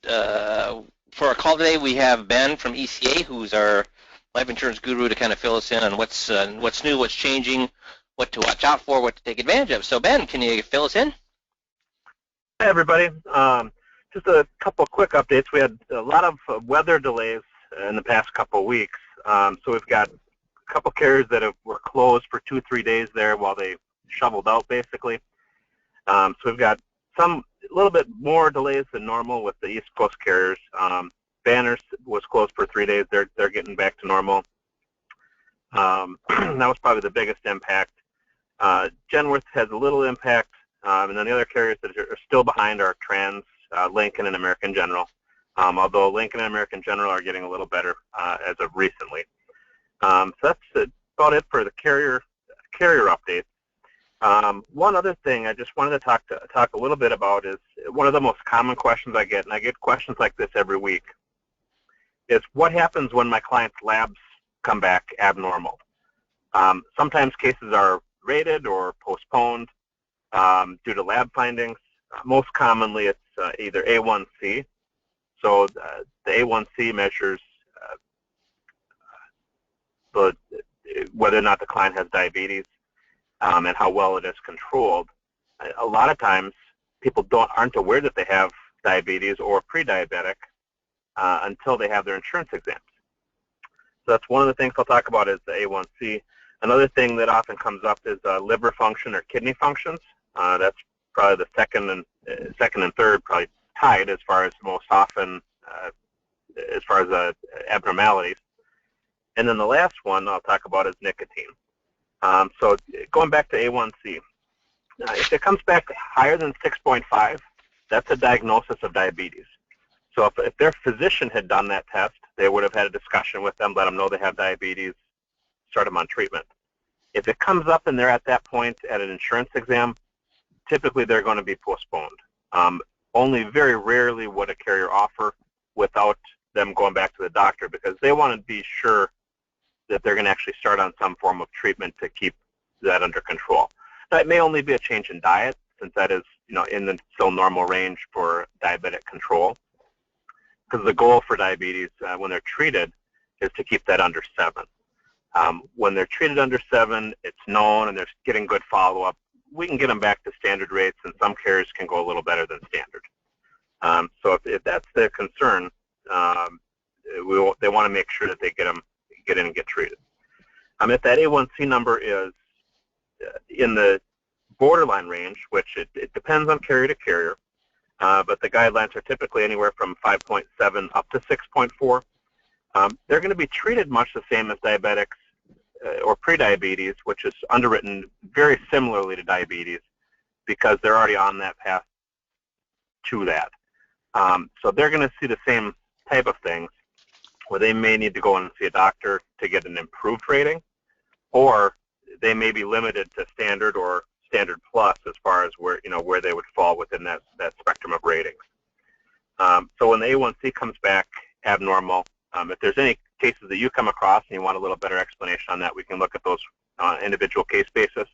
For our call today, we have Ben from ECA, who's our life insurance guru, to kind of fill us in on what's new, what's changing, what to watch out for, what to take advantage of. So, Ben, can you fill us in? Hi, everybody. Just a couple quick updates. We had a lot of weather delays in the past couple of weeks. So we've got a couple carriers that were closed for 2-3 days there while they shoveled out, basically. So we've got a little bit more delays than normal with the East Coast carriers. Banner was closed for 3 days. They're getting back to normal. That was probably the biggest impact. Genworth has a little impact, and then the other carriers that are still behind are Trans, Lincoln, and American General. Although Lincoln and American General are getting a little better as of recently. So that's about it for the carrier updates. One other thing I just wanted to talk a little bit about is one of the most common questions I get, and I get questions like this every week, is what happens when my client's labs come back abnormal? Sometimes cases are rated or postponed due to lab findings. Most commonly, it's either A1C. So the A1C measures whether or not the client has diabetes and how well it is controlled. A lot of times, people aren't aware that they have diabetes or pre-diabetic until they have their insurance exams. So that's one of the things I'll talk about is the A1C. Another thing that often comes up is liver function or kidney functions. That's probably the second and third, probably tied as far as most often as far as abnormalities. And then the last one I'll talk about is nicotine. So going back to A1C, if it comes back higher than 6.5, that's a diagnosis of diabetes. So if their physician had done that test, they would have had a discussion with them, let them know they have diabetes, start them on treatment. If it comes up and they're at that point at an insurance exam, typically they're going to be postponed. Only very rarely would a carrier offer without them going back to the doctor because they want to be sure that they're going to actually start on some form of treatment to keep that under control. Now, it may only be a change in diet, since that is, in the still normal range for diabetic control. Because the goal for diabetes when they're treated is to keep that under 7. When they're treated under 7, it's known and they're getting good follow-up. We can get them back to standard rates, and some carriers can go a little better than standard. So if that's the concern, they want to make sure that they get in and get treated. If that A1C number is in the borderline range, which it depends on carrier to carrier, but the guidelines are typically anywhere from 5.7 up to 6.4. They're going to be treated much the same as diabetics or prediabetes, which is underwritten very similarly to diabetes because they're already on that path to that. So they're going to see the same type of things where they may need to go in and see a doctor to get an improved rating, or they may be limited to standard or standard plus as far as where they would fall within that spectrum of ratings. So when the A1C comes back abnormal, if there's any cases that you come across and you want a little better explanation on that, we can look at those on an individual case basis.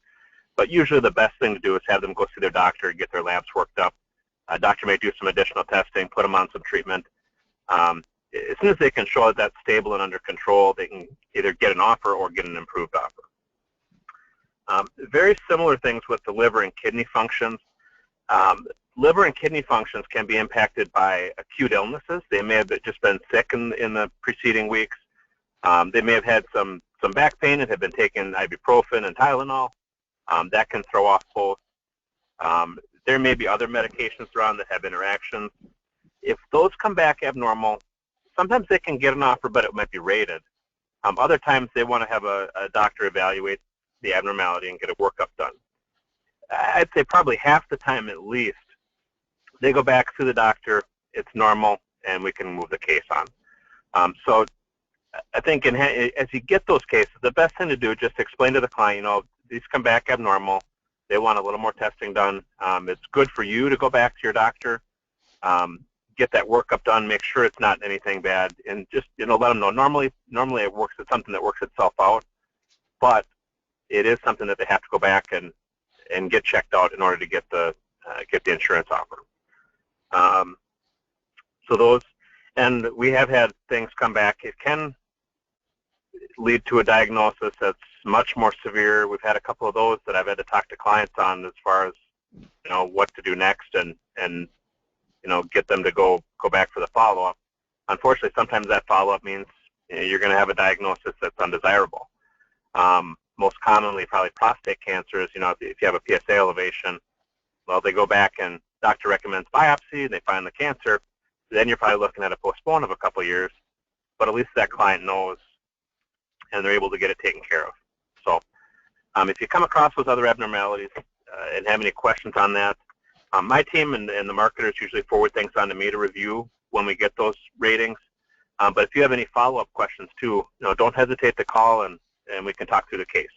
But usually the best thing to do is have them go see their doctor and get their labs worked up. A doctor may do some additional testing, put them on some treatment. As soon as they can show that that's stable and under control, they can either get an offer or get an improved offer. Very similar things with the liver and kidney functions. Liver and kidney functions can be impacted by acute illnesses. They may have just been sick in the preceding weeks. They may have had some back pain and have been taking ibuprofen and Tylenol. That can throw off both. There may be other medications around that have interactions. If those come back abnormal, sometimes they can get an offer, but it might be rated. Other times they want to have a doctor evaluate the abnormality and get a workup done. I'd say probably half the time at least, they go back to the doctor, it's normal, and we can move the case on. So I think as you get those cases, the best thing to do is just explain to the client, these come back abnormal. They want a little more testing done. It's good for you to go back to your doctor, get that workup done, make sure it's not anything bad, and just let them know. Normally it's something that works itself out, but it is something that they have to go back and get checked out in order to get the insurance offer. So those, and we have had things come back. It can lead to a diagnosis that's much more severe. We've had a couple of those that I've had to talk to clients on as far as, what to do next and get them to go back for the follow-up. Unfortunately, sometimes that follow-up means you're going to have a diagnosis that's undesirable. Most commonly, probably prostate cancer is, if you have a PSA elevation, well, they go back and doctor recommends biopsy, and they find the cancer. Then you're probably looking at a postpone of a couple of years, but at least that client knows, and they're able to get it taken care of. So if you come across those other abnormalities and have any questions on that, my team and the marketers usually forward things on to me to review when we get those ratings. But if you have any follow-up questions too, don't hesitate to call and we can talk through the case.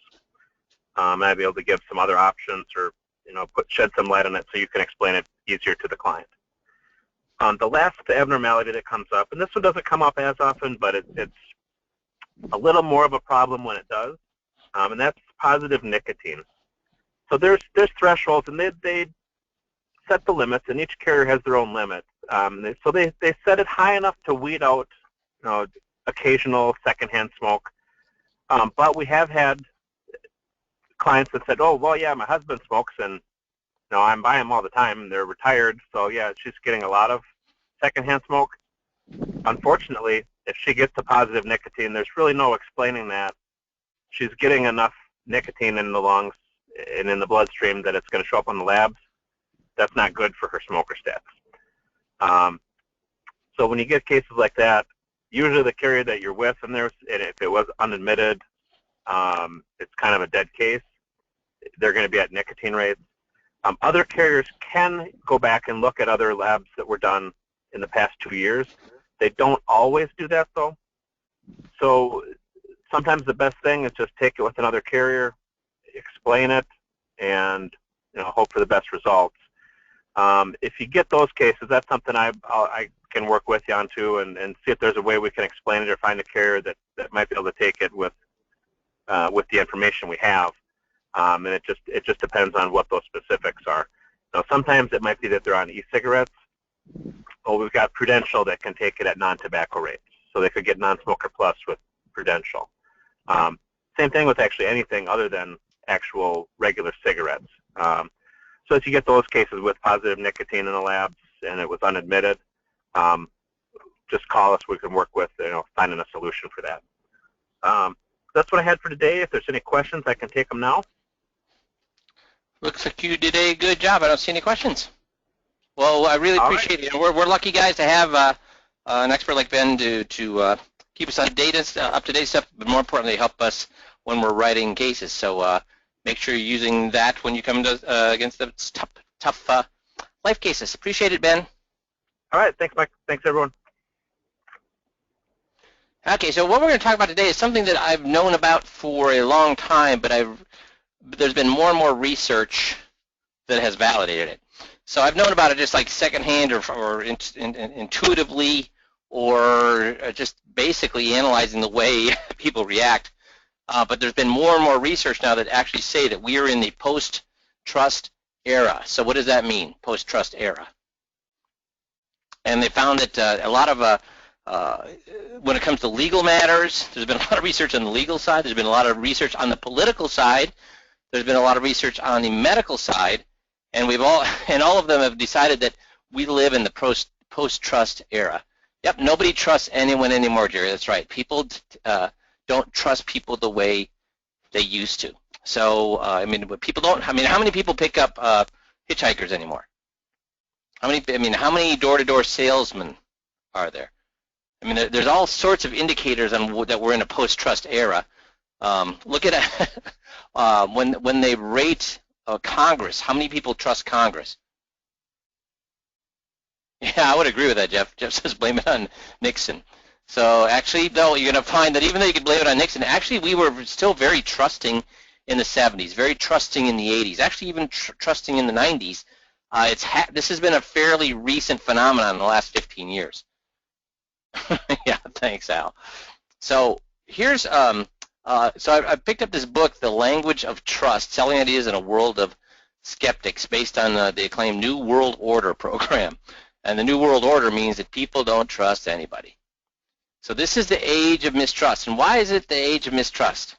And I'll be able to give some other options or shed some light on it so you can explain it easier to the client. The last abnormality that comes up, and this one doesn't come up as often, but it's a little more of a problem when it does, and that's positive nicotine. So there's thresholds, and they set the limits, and each carrier has their own limits. So they set it high enough to weed out occasional secondhand smoke. But we have had clients that said, oh, well, yeah, my husband smokes, and I'm buying them all the time. They're retired, so yeah, she's getting a lot of secondhand smoke. Unfortunately, if she gets to positive nicotine, there's really no explaining that. She's getting enough nicotine in the lungs and in the bloodstream that it's going to show up on the labs. That's not good for her smoker status. So when you get cases like that, usually the carrier that you're with, and if it was unadmitted, it's kind of a dead case. They're going to be at nicotine rates. Other carriers can go back and look at other labs that were done in the past 2 years. They don't always do that, though. So sometimes the best thing is just take it with another carrier, explain it, and hope for the best results. If you get those cases, that's something I can work with you on too, and see if there's a way we can explain it or find a carrier that might be able to take it with the information we have. And it just depends on what those specifics are. Now, sometimes it might be that they're on e-cigarettes. Well, we've got Prudential that can take it at non-tobacco rates, so they could get non-smoker plus with Prudential. Same thing with actually anything other than actual regular cigarettes. So if you get those cases with positive nicotine in the labs and it was unadmitted, just call us. We can work with finding a solution for that. That's what I had for today. If there's any questions, I can take them now. Looks like you did a good job. I don't see any questions. Well, I really appreciate it. We're lucky guys to have an expert like Ben to keep us on data, up-to-date stuff, but more importantly, help us when we're writing cases. So make sure you're using that when you come to, against the tough life cases. Appreciate it, Ben. All right. Thanks, Mike. Thanks, everyone. Okay, so what we're going to talk about today is something that I've known about for a long time, but there's been more and more research that has validated it. So I've known about it just like secondhand or intuitively, or just basically analyzing the way people react. But there's been more and more research now that actually say that we are in the post-trust era. So what does that mean, post-trust era? And they found that a lot of when it comes to legal matters, there's been a lot of research on the legal side. There's been a lot of research on the political side. There's been a lot of research on the medical side, and all of them have decided that we live in the post-trust era. Yep, nobody trusts anyone anymore, Jerry. That's right. People don't trust people the way they used to. So how many people pick up hitchhikers anymore? How many door-to-door salesmen are there? I mean, there's all sorts of indicators on that we're in a post-trust era. Look at when they rate Congress. How many people trust Congress? Yeah, I would agree with that, Jeff. Jeff says blame it on Nixon. So actually, no, you're going to find that even though you could blame it on Nixon, actually we were still very trusting in the 70s, very trusting in the 80s, actually even trusting in the 90s. This has been a fairly recent phenomenon in the last 15 years. Yeah, thanks, Al. So here's so I picked up this book, The Language of Trust: Selling Ideas in a World of Skeptics, based on the acclaimed New World Order program. And the New World Order means that people don't trust anybody. So this is the age of mistrust. And why is it the age of mistrust?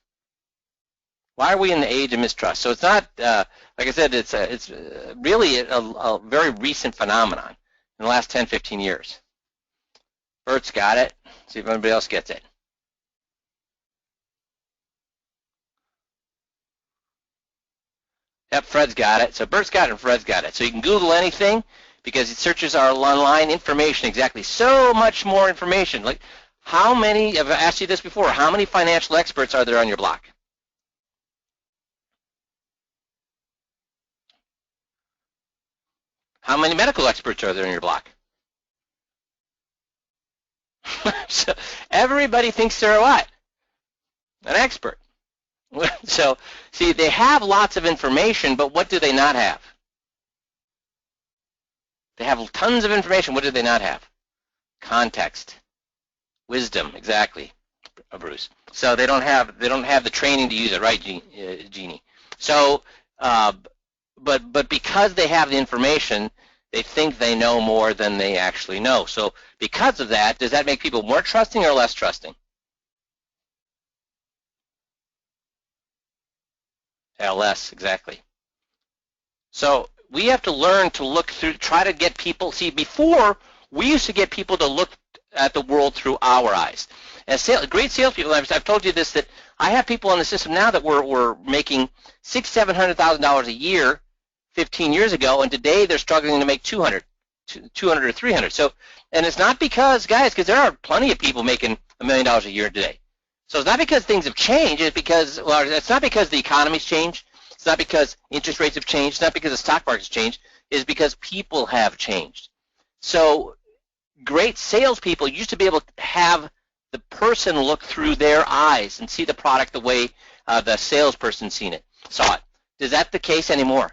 Why are we in the age of mistrust? So it's not, like I said, it's really a very recent phenomenon in the last 10, 15 years. Bert's got it. See if anybody else gets it. Yep, Fred's got it. So Bert's got it and Fred's got it. So you can Google anything because it searches our online information exactly. So much more information. Like how many, I've asked you this before, how many financial experts are there on your block? How many medical experts are there in your block? So everybody thinks they're what? An expert. So, see, they have lots of information, but what do they not have? They have tons of information. What do they not have? Context, wisdom, exactly, Bruce. So they don't have the training to use it, right, Jeannie? So, but because they have the information, they think they know more than they actually know. So because of that, does that make people more trusting or less trusting? Yeah, less, exactly. So we have to learn to look through, try to get people, see, before we used to get people to look at the world through our eyes. As great salespeople, I've told you this, that I have people on the system now that were making $600,000, $700,000 a year 15 years ago, and today they're struggling to make 200 or 300. So, and it's not because, guys, because there are plenty of people making $1 million a year today. So it's not because things have changed. It's because, well, it's not because the economy's changed. It's not because interest rates have changed. It's not because the stock market's changed. It's because people have changed. So great salespeople used to be able to have the person look through their eyes and see the product the way the salesperson saw it. Is that the case anymore?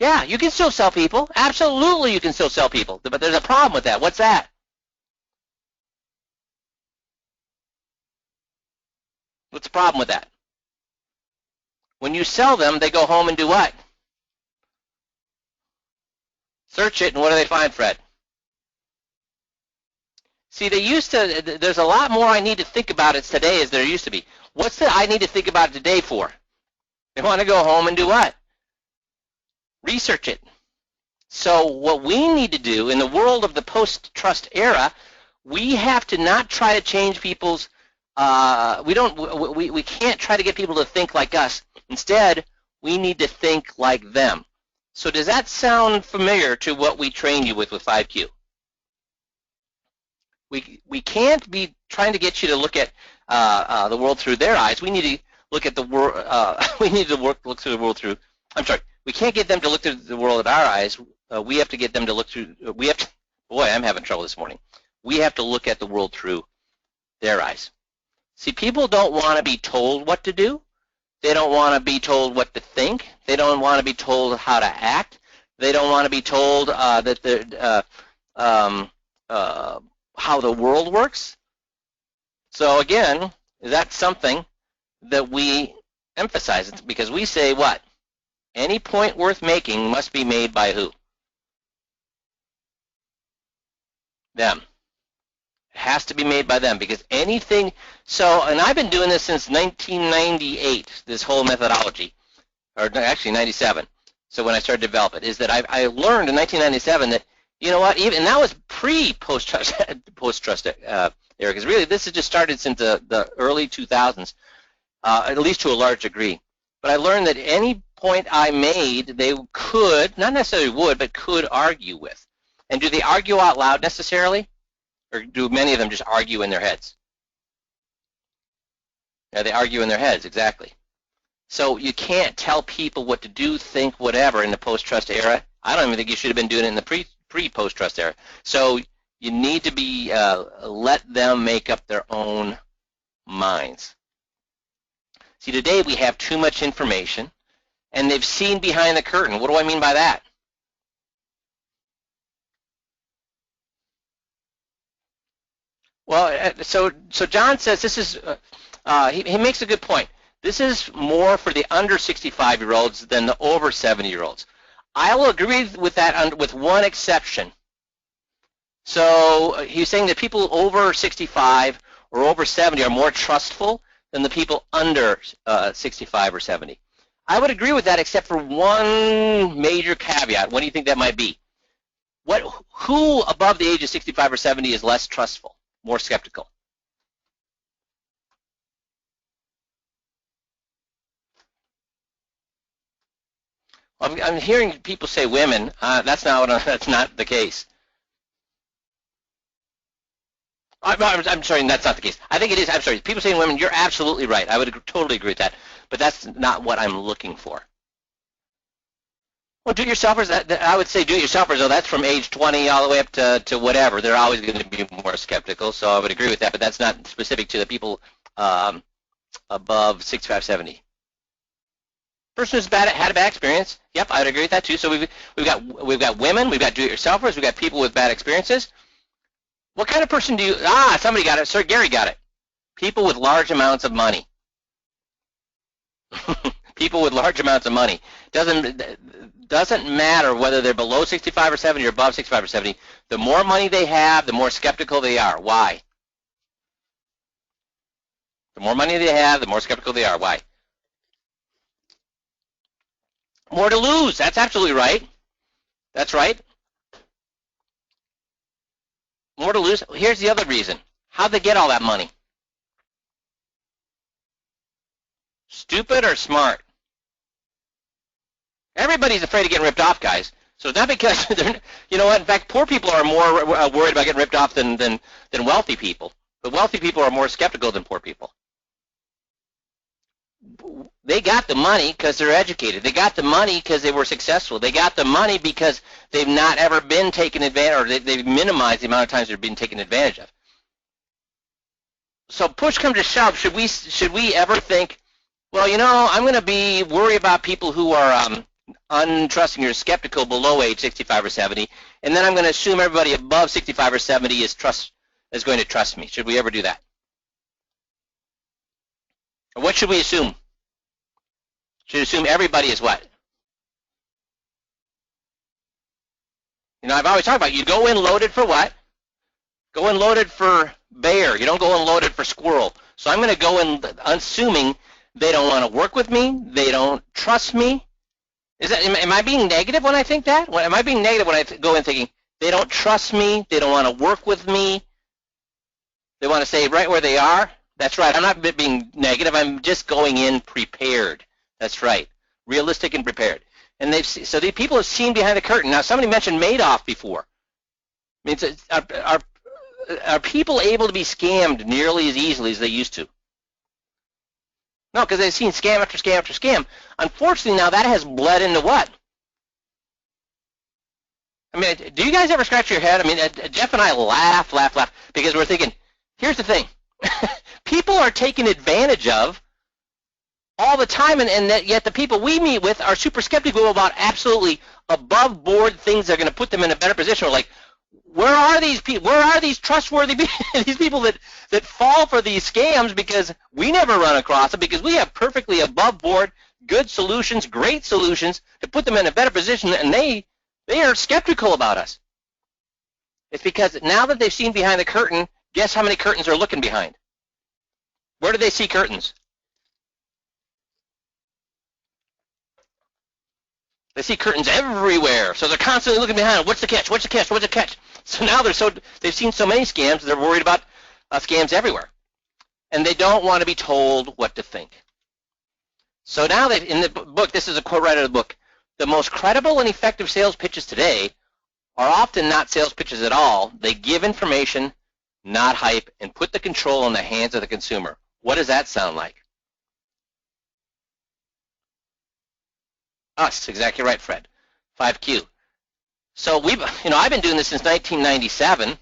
Yeah, you can still sell people. Absolutely, you can still sell people. But there's a problem with that. What's that? What's the problem with that? When you sell them, they go home and do what? Search it, and what do they find, Fred? See, there's a lot more I need to think about it today as there used to be. What's the I need to think about it today for? They want to go home and do what? Research it. So what we need to do in the world of the post-trust era, we have to not try to change people's, we can't try to get people to think like us. Instead, we need to think like them. So does that sound familiar to what we train you with 5Q? We can't be trying to get you to look at the world through their eyes. We need to look at the world. We need to look through the world through. I'm sorry. We can't get them to look through the world with our eyes. We have to get them to look through. We have to. Boy, I'm having trouble this morning. We have to look at the world through their eyes. See, people don't want to be told what to do. They don't want to be told what to think. They don't want to be told how to act. They don't want to be told that they're how the world works. So again, that's something that we emphasize, because we say what? Any point worth making must be made by who? Them. It has to be made by them, because anything, so, and I've been doing this since 1998, this whole methodology, or actually 97, so when I started to develop it, is that I learned in 1997 that, you know what, even, and that was post-trust era, because really this has just started since the early 2000s, at least to a large degree. But I learned that any point I made, they could, not necessarily would, but could argue with. And do they argue out loud necessarily? Or do many of them just argue in their heads? Yeah, they argue in their heads, exactly. So you can't tell people what to do, think, whatever in the post-trust era. I don't even think you should have been doing it in the pre-post-trust era. So you need to be let them make up their own minds. See, today we have too much information, and they've seen behind the curtain. What do I mean by that? Well, so John says this is, he makes a good point. This is more for the under 65-year-olds than the over 70-year-olds. I will agree with that with one exception. So he's saying that people over 65 or over 70 are more trustful than the people under 65 or 70. I would agree with that, except for one major caveat. What do you think that might be? Who above the age of 65 or 70 is less trustful, more skeptical? I'm hearing people say women. That's not the case. I'm sorry, that's not the case. I think it is. I'm sorry. People saying women, you're absolutely right. I would totally agree with that. But that's not what I'm looking for. Well, do-it-yourselfers, I would say do-it-yourselfers, though, that's from age 20 all the way up to whatever. They're always going to be more skeptical, so I would agree with that, but that's not specific to the people above 65, 70. Person who's had a bad experience, yep, I would agree with that, too. So we've got women, we've got do-it-yourselfers, we've got people with bad experiences. What kind of person do you, somebody got it, Sir Gary got it. People with large amounts of money. People with large amounts of money. Doesn't matter whether they're below 65 or 70 or above 65 or 70. The more money they have, the more skeptical they are. Why? The more money they have, the more skeptical they are. Why? More to lose. That's absolutely right. That's right. More to lose. Here's the other reason. How'd they get all that money? Stupid or smart? Everybody's afraid of getting ripped off, guys. So it's not because they're, you know what? In fact, poor people are more worried about getting ripped off than wealthy people. But wealthy people are more skeptical than poor people. They got the money because they're educated. They got the money because they were successful. They got the money because they've not ever been taken advantage, or they've minimized the amount of times they're being taken advantage of. So push comes to shove, should we ever think, well, you know, I'm going to be worried about people who are untrusting or skeptical below age 65 or 70, and then I'm going to assume everybody above 65 or 70 is going to trust me. Should we ever do that? Or what should we assume? Should assume everybody is what? You know, I've always talked about you go in loaded for what? Go in loaded for bear. You don't go in loaded for squirrel. So I'm going to go in assuming they don't want to work with me. They don't trust me. Am I being negative when I think that? Am I being negative when I go in thinking they don't trust me, they don't want to work with me, they want to stay right where they are? That's right. I'm not being negative. I'm just going in prepared. That's right. Realistic and prepared. And so the people have seen behind the curtain. Now, somebody mentioned Madoff before. I mean, are people able to be scammed nearly as easily as they used to? No, because they've seen scam after scam after scam. Unfortunately, now that has bled into what? I mean, do you guys ever scratch your head? I mean, Jeff and I laugh, because we're thinking, here's the thing. People are taken advantage of all the time, and yet the people we meet with are super skeptical about absolutely above-board things that are going to put them in a better position. We're like, where are these people? Where are these trustworthy people? These people that fall for these scams because we never run across them, because we have perfectly above-board, good solutions, great solutions to put them in a better position, and they are skeptical about us. It's because now that they've seen behind the curtain, guess how many curtains they're looking behind? Where do they see curtains? They see curtains everywhere, so they're constantly looking behind. What's the catch? What's the catch? What's the catch? So now they've seen so many scams, they're worried about scams everywhere, and they don't want to be told what to think. So now in the book, this is a quote right out of the book, the most credible and effective sales pitches today are often not sales pitches at all. They give information, not hype, and put the control in the hands of the consumer. What does that sound like? Us, exactly right, Fred. 5Q. So I've been doing this since 1997,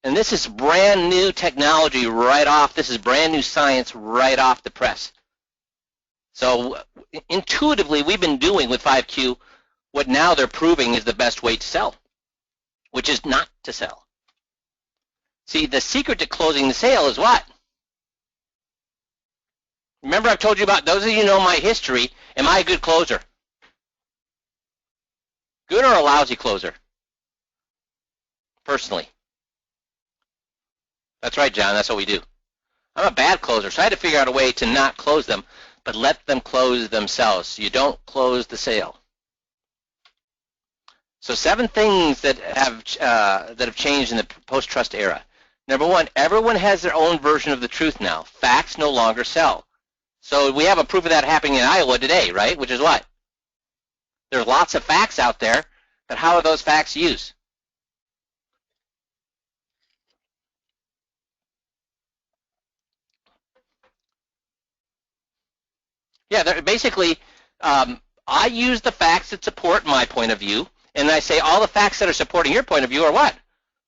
and this is brand new technology right off. This is brand new science right off the press. So intuitively, we've been doing with 5Q what now they're proving is the best way to sell, which is not to sell. See, the secret to closing the sale is what? Remember I've told you about, those of you who know my history, am I a good closer? Good or a lousy closer? personally. That's right, John. That's what we do. I'm a bad closer, so I had to figure out a way to not close them, but let them close themselves. You don't close the sale. So 7 things that have changed in the post-trust era. Number 1, everyone has their own version of the truth now. Facts no longer sell. So we have a proof of that happening in Iowa today, right? Which is what? There's lots of facts out there, but how are those facts used? Yeah, basically, I use the facts that support my point of view, and I say all the facts that are supporting your point of view are what?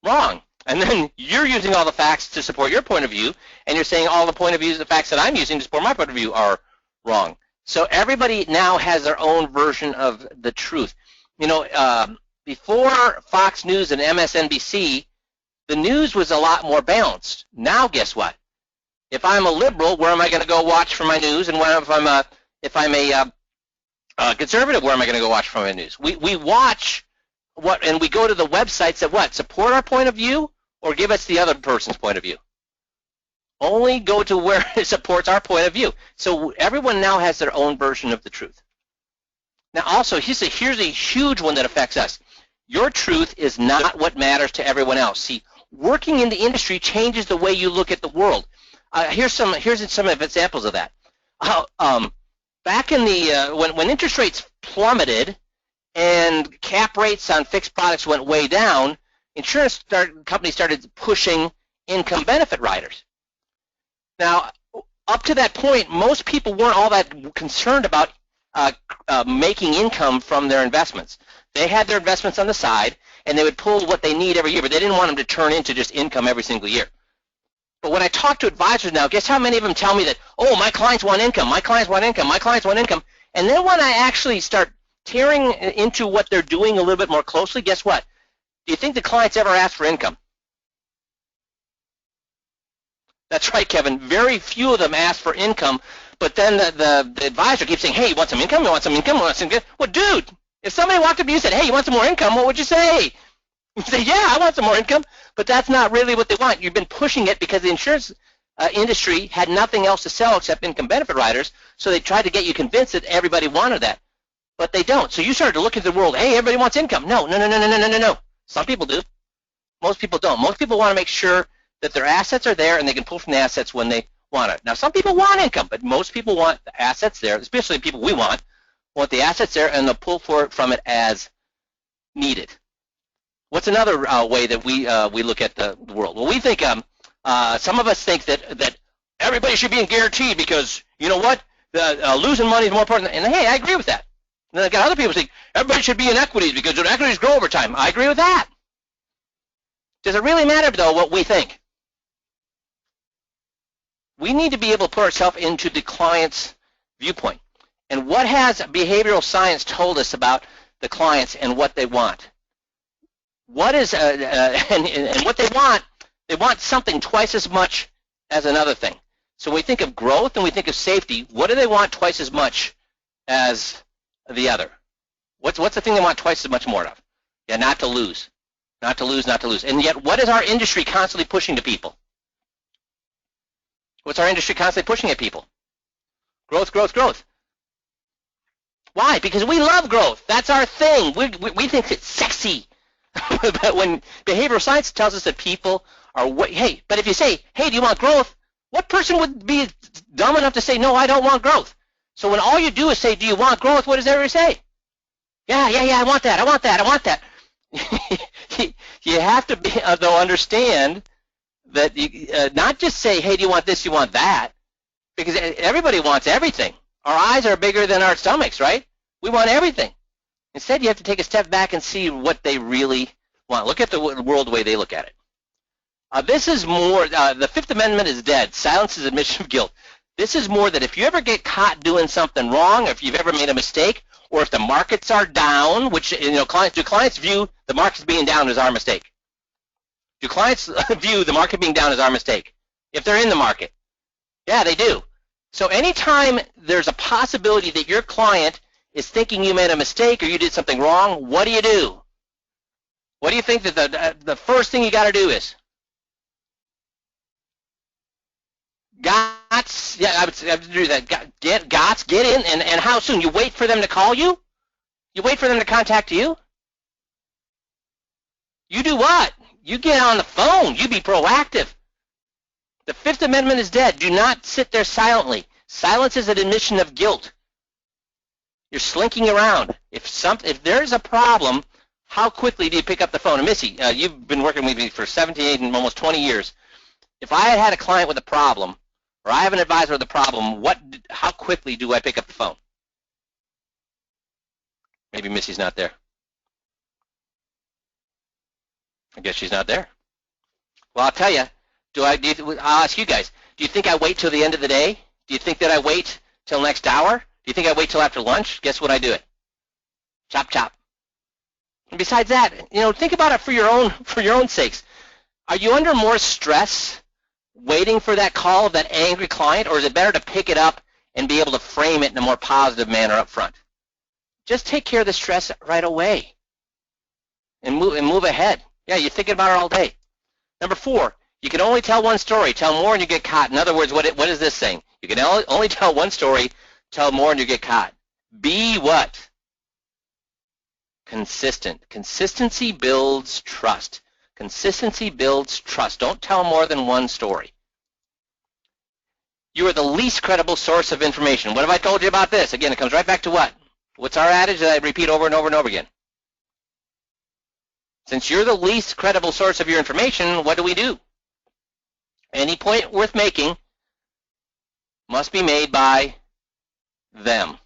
Wrong. And then you're using all the facts to support your point of view, and you're saying all the point of views, the facts that I'm using to support my point of view are wrong. So everybody now has their own version of the truth. You know, before Fox News and MSNBC, the news was a lot more balanced. Now, guess what? If I'm a liberal, where am I going to go watch for my news? And if I'm a conservative, where am I going to go watch for my news? We watch what, and we go to the websites that what? Support our point of view or give us the other person's point of view? Only go to where it supports our point of view. So everyone now has their own version of the truth. Now also, here's a huge one that affects us. Your truth is not what matters to everyone else. See, working in the industry changes the way you look at the world. Here's some examples of that. Back in the when interest rates plummeted and cap rates on fixed products went way down, insurance companies started pushing income benefit riders. Now, up to that point, most people weren't all that concerned about making income from their investments. They had their investments on the side, and they would pull what they need every year, but they didn't want them to turn into just income every single year. But when I talk to advisors now, guess how many of them tell me that, oh, my clients want income, my clients want income, my clients want income. And then when I actually start tearing into what they're doing a little bit more closely, guess what? Do you think the clients ever ask for income? That's right, Kevin. Very few of them ask for income, but then the advisor keeps saying, hey, you want some income? You want some income? You want some income? Well, dude, if somebody walked up to you and said, hey, you want some more income, what would you say? You say, yeah, I want some more income, but that's not really what they want. You've been pushing it because the insurance industry had nothing else to sell except income benefit riders, so they tried to get you convinced that everybody wanted that, but they don't. So you started to look at the world, hey, everybody wants income. No. Some people do. Most people don't. Most people want to make sure that their assets are there and they can pull from the assets when they want it. Now, some people want income, but most people want the assets there, especially the people we want the assets there, and they'll pull from it as needed. What's another way that we look at the world? Well, we think some of us think that everybody should be in guaranteed because you know what, losing money is more important. And hey, I agree with that. And then I got other people saying everybody should be in equities because equities grow over time. I agree with that. Does it really matter though what we think? We need to be able to put ourselves into the client's viewpoint. And what has behavioral science told us about the clients and what they want? What is and what they want something twice as much as another thing. So when we think of growth and we think of safety, what do they want twice as much as the other? What's the thing they want twice as much more of? Yeah, not to lose. Not to lose, not to lose. And yet, what is our industry constantly pushing to people? What's our industry constantly pushing at people? Growth, growth, growth. Why? Because we love growth. That's our thing. We think it's sexy. But when behavioral science tells us that people are, hey, but if you say, hey, do you want growth? What person would be dumb enough to say, no, I don't want growth? So when all you do is say, do you want growth, what does everybody say? Yeah, I want that, I want that, I want that. You have to be, though, understand that not just say, hey, do you want this, you want that, because everybody wants everything. Our eyes are bigger than our stomachs, right? We want everything. Instead, you have to take a step back and see what they really want. Look at the world the way they look at it. This is more, the Fifth Amendment is dead. Silence is admission of guilt. This is more that if you ever get caught doing something wrong, if you've ever made a mistake, or if the markets are down, which, do clients view the markets being down as our mistake? Do clients view the market being down as our mistake? If they're in the market? Yeah, they do. So anytime there's a possibility that your client is thinking you made a mistake or you did something wrong, what do? What do you think that the first thing you got to do is? Yeah, I would do that. Get in, and how soon? You wait for them to call you? You wait for them to contact you? You do what? You get on the phone. You be proactive. The Fifth Amendment is dead. Do not sit there silently. Silence is an admission of guilt. You're slinking around. If there's a problem, how quickly do you pick up the phone? And Missy, you've been working with me for 17 and almost 20 years. If I had a client with a problem, or I have an advisor with a problem, how quickly do I pick up the phone? Maybe Missy's not there. I guess she's not there. Well, I'll tell you. I'll ask you guys. Do you think I wait till the end of the day? Do you think that I wait till next hour? Do you think I wait till after lunch? Guess what I do it? Chop, chop. And besides that, think about it for your own sakes. Are you under more stress waiting for that call of that angry client, or is it better to pick it up and be able to frame it in a more positive manner up front? Just take care of the stress right away and move ahead. Yeah, you're thinking about it all day. Number 4, you can only tell one story. Tell more and you get caught. In other words, what is this saying? You can only tell one story, tell more and you get caught. Be what? Consistent. Consistency builds trust. Consistency builds trust. Don't tell more than one story. You are the least credible source of information. What have I told you about this? Again, it comes right back to what? What's our adage that I repeat over and over and over again? Since you're the least credible source of your information, what do? Any point worth making must be made by them.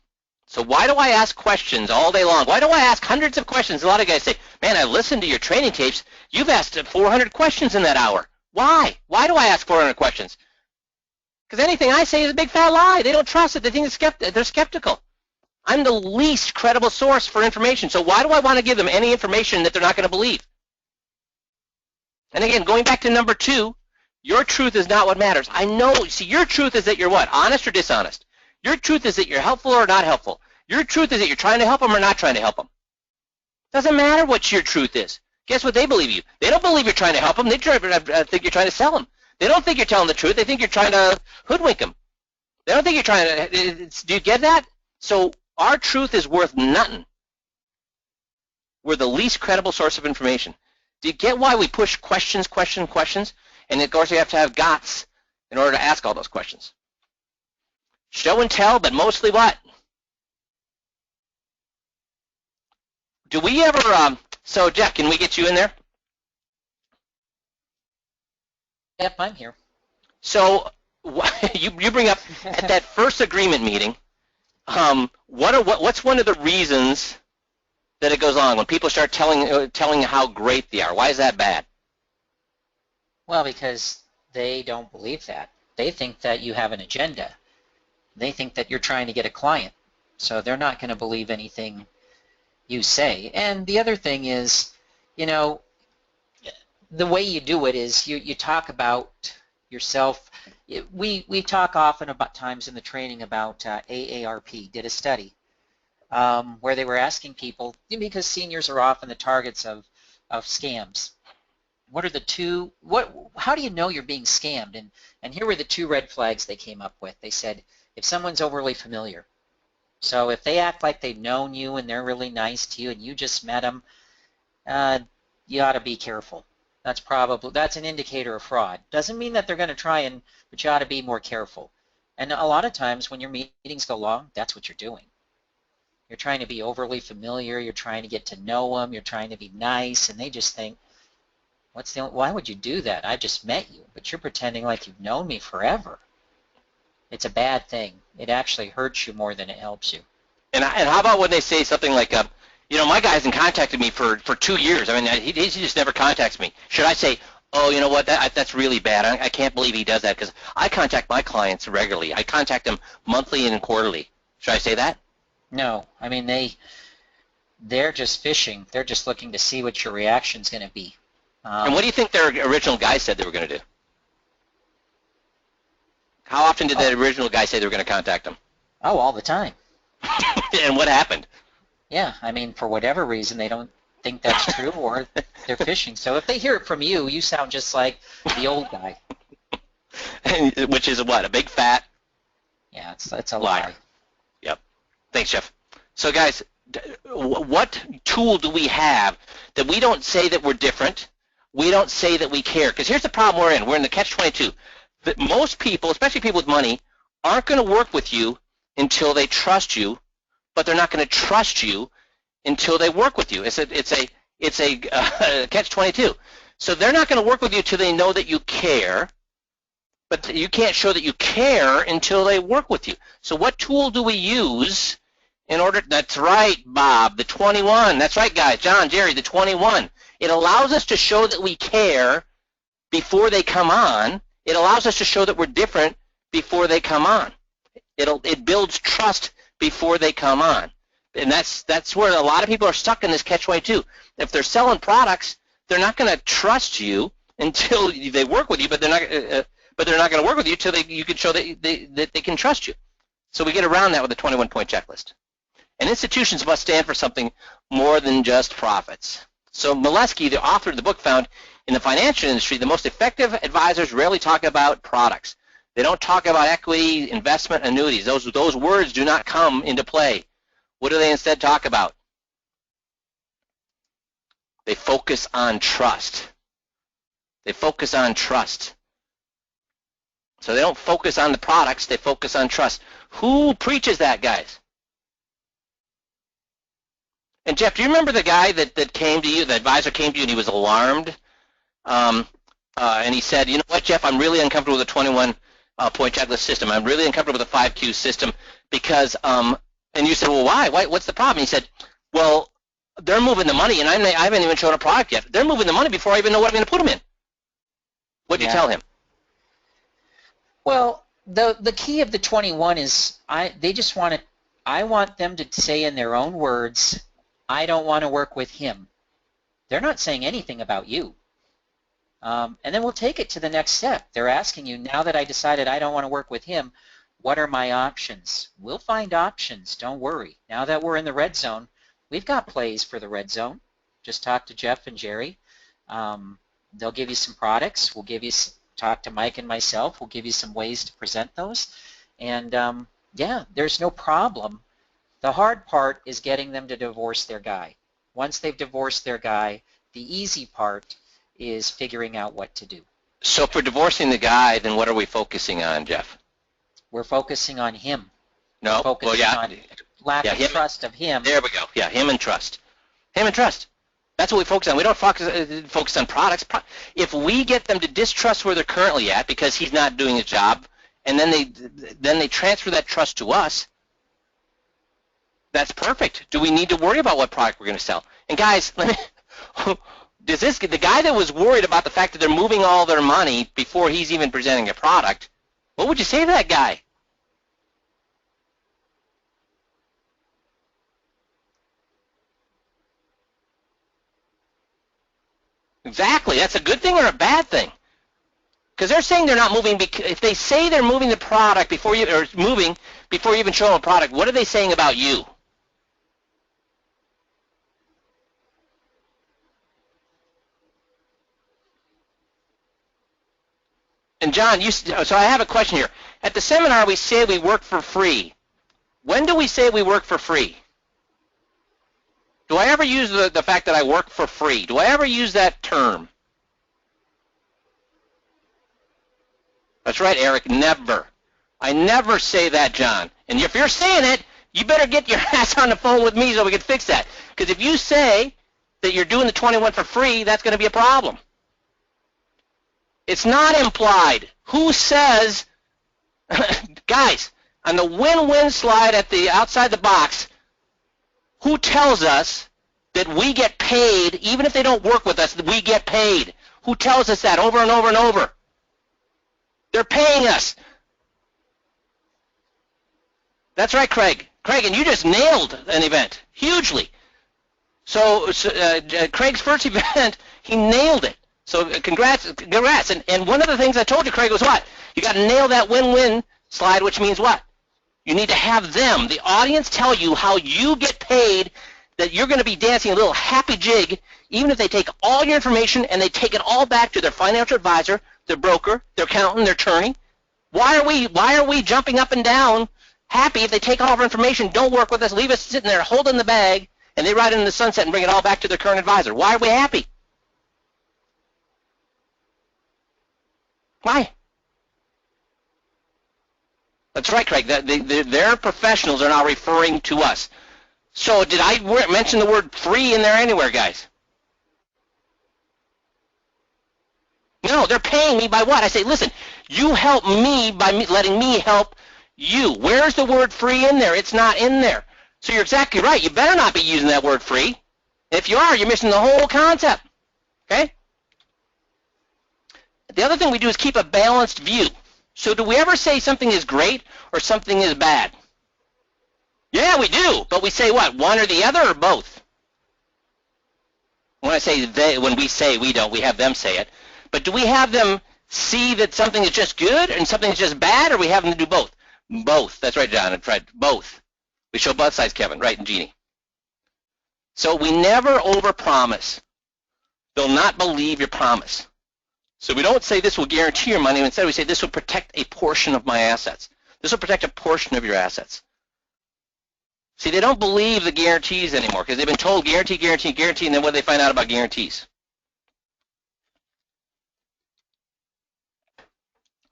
So why do I ask questions all day long? Why do I ask hundreds of questions? A lot of guys say, man, I listened to your training tapes. You've asked 400 questions in that hour. Why? Why do I ask 400 questions? Because anything I say is a big fat lie. They don't trust it. They think they're skeptical. I'm the least credible source for information. So why do I want to give them any information that they're not going to believe? And again, going back to number 2, your truth is not what matters. I know. See, your truth is that you're what? Honest or dishonest? Your truth is that you're helpful or not helpful. Your truth is that you're trying to help them or not trying to help them. Doesn't matter what your truth is. Guess what they believe you? They don't believe you're trying to help them. They think you're trying to sell them. They don't think you're telling the truth. They think you're trying to hoodwink them. They don't think you're trying to. Do you get that? So our truth is worth nothing. We're the least credible source of information. Do you get why we push questions? And of course you have to have guts in order to ask all those questions. Show and tell, but mostly what? Do we ever, so Jeff, can we get you in there? Yep, I'm here. So you bring up at that first agreement meeting, what's one of the reasons that it goes on when people start telling how great they are? Why is that bad? Well, because they don't believe that. They think that you have an agenda. They think that you're trying to get a client. So they're not going to believe anything you say. And the other thing is, the way you do it is you talk about yourself. We talk often about times in the training about AARP did a study where they were asking people, because seniors are often the targets of scams. What are the two, how do you know you're being scammed? And here were the 2 red flags they came up with. They said, if someone's overly familiar. So if they act like they've known you and they're really nice to you and you just met them, you ought to be careful. That's an indicator of fraud. Doesn't mean that they're going to try but you ought to be more careful. And a lot of times when your meetings go long, that's what you're doing. You're trying to be overly familiar, you're trying to get to know them, you're trying to be nice, and they just think, why would you do that? I just met you, but you're pretending like you've known me forever. It's a bad thing. It actually hurts you more than it helps you. And how about when they say something like, my guy hasn't contacted me for 2 years. I mean, he just never contacts me. Should I say, oh, you know what, that's really bad. I can't believe he does that because I contact my clients regularly. I contact them monthly and quarterly. Should I say that? No. I mean, they're just fishing. They're just looking to see what your reaction's going to be. And what do you think their original guy said they were going to do? How often did that original guy say they were going to contact them? Oh, all the time. And what happened? Yeah, I mean, for whatever reason, they don't think that's true or they're fishing. So if they hear it from you, you sound just like the old guy. Which is what? A big fat Yeah, it's a liar. lie. Yep. Thanks, Jeff. So guys, what tool do we have that we don't say that we're different? We don't say that we care. Because here's the problem we're in. We're in the catch-22. That most people, especially people with money, aren't going to work with you until they trust you, but they're not going to trust you until they work with you. It's a catch-22. So they're not going to work with you until they know that you care, but you can't show that you care until they work with you. So what tool do we use in order? That's right, Bob, the 21. That's right, guys. John, Jerry, the 21. It allows us to show that we care before they come on. It allows us to show that we're different before they come on. It builds trust before they come on. And that's where a lot of people are stuck in this catch-22. If they're selling products, they're not going to trust you until they work with you, but they're not going to work with you until you can show that they can trust you. So we get around that with a 21-point checklist. And institutions must stand for something more than just profits. So Molesky, the author of the book, found in the financial industry, the most effective advisors rarely talk about products. They don't talk about equity, investment, annuities. Those words do not come into play. What do they instead talk about? They focus on trust. They focus on trust. So they don't focus on the products, they focus on trust. Who preaches that, guys? And Jeff, do you remember the guy that came to you, the advisor came to you and he was alarmed? And he said, you know what, Jeff, I'm really uncomfortable with the 21-point checklist system. I'm really uncomfortable with the 5Q system because, and you said, well, why? What's the problem? He said, well, they're moving the money and I haven't even shown a product yet. They're moving the money before I even know what I'm going to put them in. What did you tell him? Well, the key of the 21 is I want them to say in their own words, I don't want to work with him. They're not saying anything about you. And then we'll take it to the next step. They're asking you, now that I decided I don't want to work with him, what are my options? We'll find options, don't worry. Now that we're in the red zone, we've got plays for the red zone. Just talk to Jeff and Jerry. They'll give you some products. We'll give you talk to Mike and myself. We'll give you some ways to present those. And yeah, there's no problem. The hard part is getting them to divorce their guy. Once they've divorced their guy, the easy part is figuring out what to do. So if we're divorcing the guy, then what are we focusing on, Jeff? We're focusing on him. No, we're focusing on lack of trust of him. There we go. Yeah, him and trust. Him and trust. That's what we focus on. We don't focus on products. If we get them to distrust where they're currently at because he's not doing his job, and then they transfer that trust to us, that's perfect. Do we need to worry about what product we're going to sell? And guys, the guy that was worried about the fact that they're moving all their money before he's even presenting a product, what would you say to that guy? Exactly. That's a good thing or a bad thing? Because they're saying they're not moving. If they say they're moving the product before you even show them a product, what are they saying about you? And John, so I have a question here. At the seminar, we say we work for free. When do we say we work for free? Do I ever use the fact that I work for free? Do I ever use that term? That's right, Eric, never. I never say that, John. And if you're saying it, you better get your ass on the phone with me so we can fix that. Because if you say that you're doing the 21 for free, that's going to be a problem. It's not implied. Who says, guys, on the win-win slide at the outside the box, who tells us that we get paid, even if they don't work with us, that we get paid? Who tells us that over and over and over? They're paying us. That's right, Craig. Craig, and you just nailed an event hugely. So Craig's first event, he nailed it. So congrats. And one of the things I told you, Craig, was what? You got to nail that win-win slide, which means what? You need to have them, the audience, tell you how you get paid that you're going to be dancing a little happy jig even if they take all your information and they take it all back to their financial advisor, their broker, their accountant, their attorney. Why are we jumping up and down happy if they take all of our information, don't work with us, leave us sitting there holding the bag, and they ride into the sunset and bring it all back to their current advisor? Why are we happy? Why? That's right, Craig. Their professionals are now referring to us. So did I mention the word free in there anywhere, guys? No, they're paying me by what? I say, listen, you help me by letting me help you. Where's the word free in there? It's not in there. So you're exactly right. You better not be using that word free. If you are, you're missing the whole concept. Okay? The other thing we do is keep a balanced view. So do we ever say something is great or something is bad? Yeah, we do. But we say what? One or the other or both? When I say they, when we say we don't, we have them say it. But do we have them see that something is just good and something is just bad, or we have them do both? Both. That's right, John. That's right. Both. We show both sides, Kevin. Right, and Jeannie. So we never overpromise. They'll not believe your promise. So we don't say this will guarantee your money. Instead, we say this will protect a portion of my assets. This will protect a portion of your assets. See, they don't believe the guarantees anymore because they've been told guarantee, guarantee, guarantee, and then what do they find out about guarantees?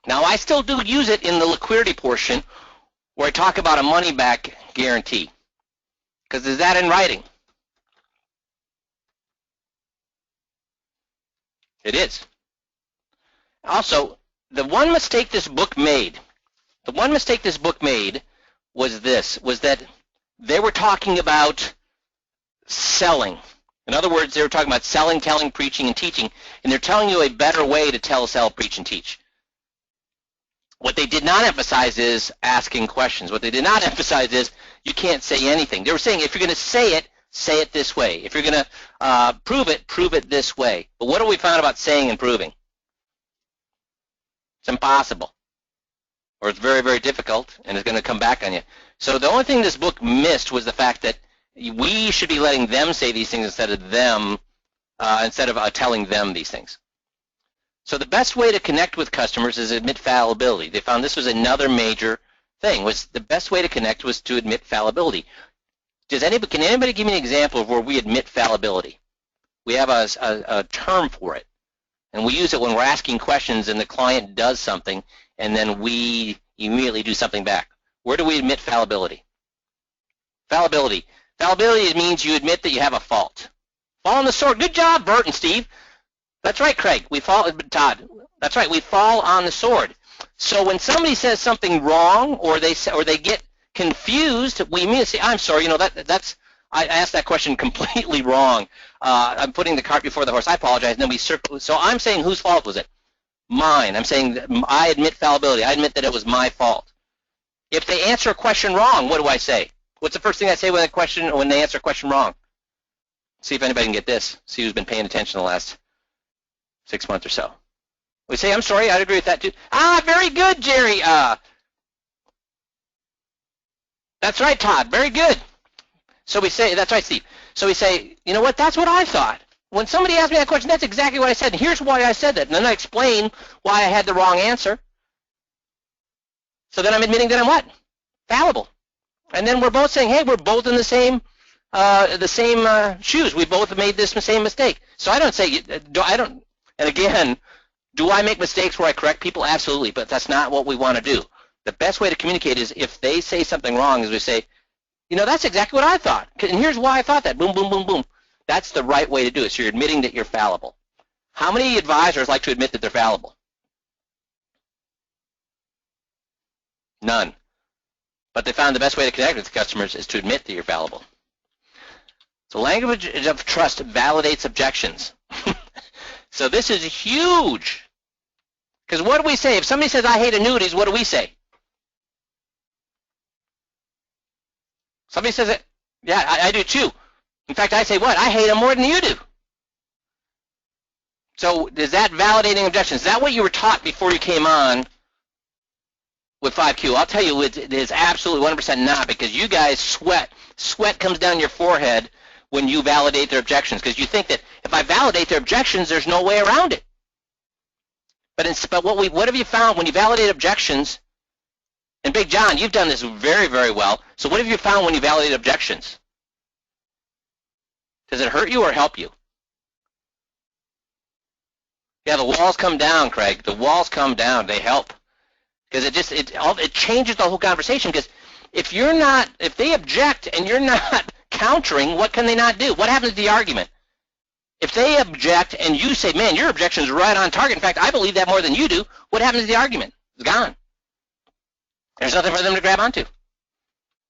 Now, I still do use it in the liquidity portion where I talk about a money-back guarantee, because is that in writing? It is. Also, the one mistake this book made was that they were talking about selling. In other words, they were talking about selling, telling, preaching, and teaching, and they're telling you a better way to tell, sell, preach, and teach. What they did not emphasize is asking questions. What they did not emphasize is you can't say anything. They were saying if you're going to say it this way. If you're going to prove it this way. But what have we found about saying and proving? It's impossible. Or it's very, very difficult, and it's going to come back on you. So the only thing this book missed was the fact that we should be letting them say these things instead of telling them these things. So the best way to connect with customers is admit fallibility. They found this was another major thing. Was the best way to connect was to admit fallibility. Can anybody give me an example of where we admit fallibility? We have a term for it, and we use it when we're asking questions and the client does something, and then we immediately do something back. Where do we admit fallibility? Fallibility. Fallibility means you admit that you have a fault. Fall on the sword. Good job, Bert and Steve. That's right, Craig. Todd. That's right. We fall on the sword. So when somebody says something wrong, or they get confused, we immediately say, "I'm sorry. You know I asked that question completely wrong. I'm putting the cart before the horse. I apologize." And then we circle. So I'm saying, whose fault was it? Mine. I'm saying that I admit fallibility. I admit that it was my fault. If they answer a question wrong, what do I say? What's the first thing I say when they answer a question wrong? See if anybody can get this. See who's been paying attention the last 6 months or so. We say, "I'm sorry, I'd agree with that too." Ah, very good, Jerry. That's right, Todd. Very good. So we say, that's right, Steve. So we say, you know what, that's what I thought. When somebody asked me that question, that's exactly what I said, and here's why I said that. And then I explain why I had the wrong answer. So then I'm admitting that I'm what? Fallible. And then we're both saying, hey, we're both in the same shoes. We both made this same mistake. So I don't say, and again, do I make mistakes where I correct people? Absolutely, but that's not what we want to do. The best way to communicate is if they say something wrong is we say, you know, that's exactly what I thought, and here's why I thought that. Boom, boom, boom, boom. That's the right way to do it. So you're admitting that you're fallible. How many advisors like to admit that they're fallible? None. But they found the best way to connect with customers is to admit that you're fallible. So language of trust validates objections. So this is huge. Because what do we say? If somebody says, I hate annuities, what do we say? Somebody says it. Yeah, I do too. In fact, I say what? I hate them more than you do. So is that validating objections? Is that what you were taught before you came on with 5Q? I'll tell you it is absolutely 100% not, because you guys sweat. Sweat comes down your forehead when you validate their objections, because you think that if I validate their objections, there's no way around it. But what have you found when you validate objections? And Big John, you've done this very, very well. So what have you found when you validate objections? Does it hurt you or help you? Yeah, the walls come down, Craig. The walls come down. They help. Because it changes the whole conversation. Because if they object and you're not countering, what can they not do? What happens to the argument? If they object and you say, man, your objection is right on target. In fact, I believe that more than you do. What happens to the argument? It's gone. There's nothing for them to grab onto.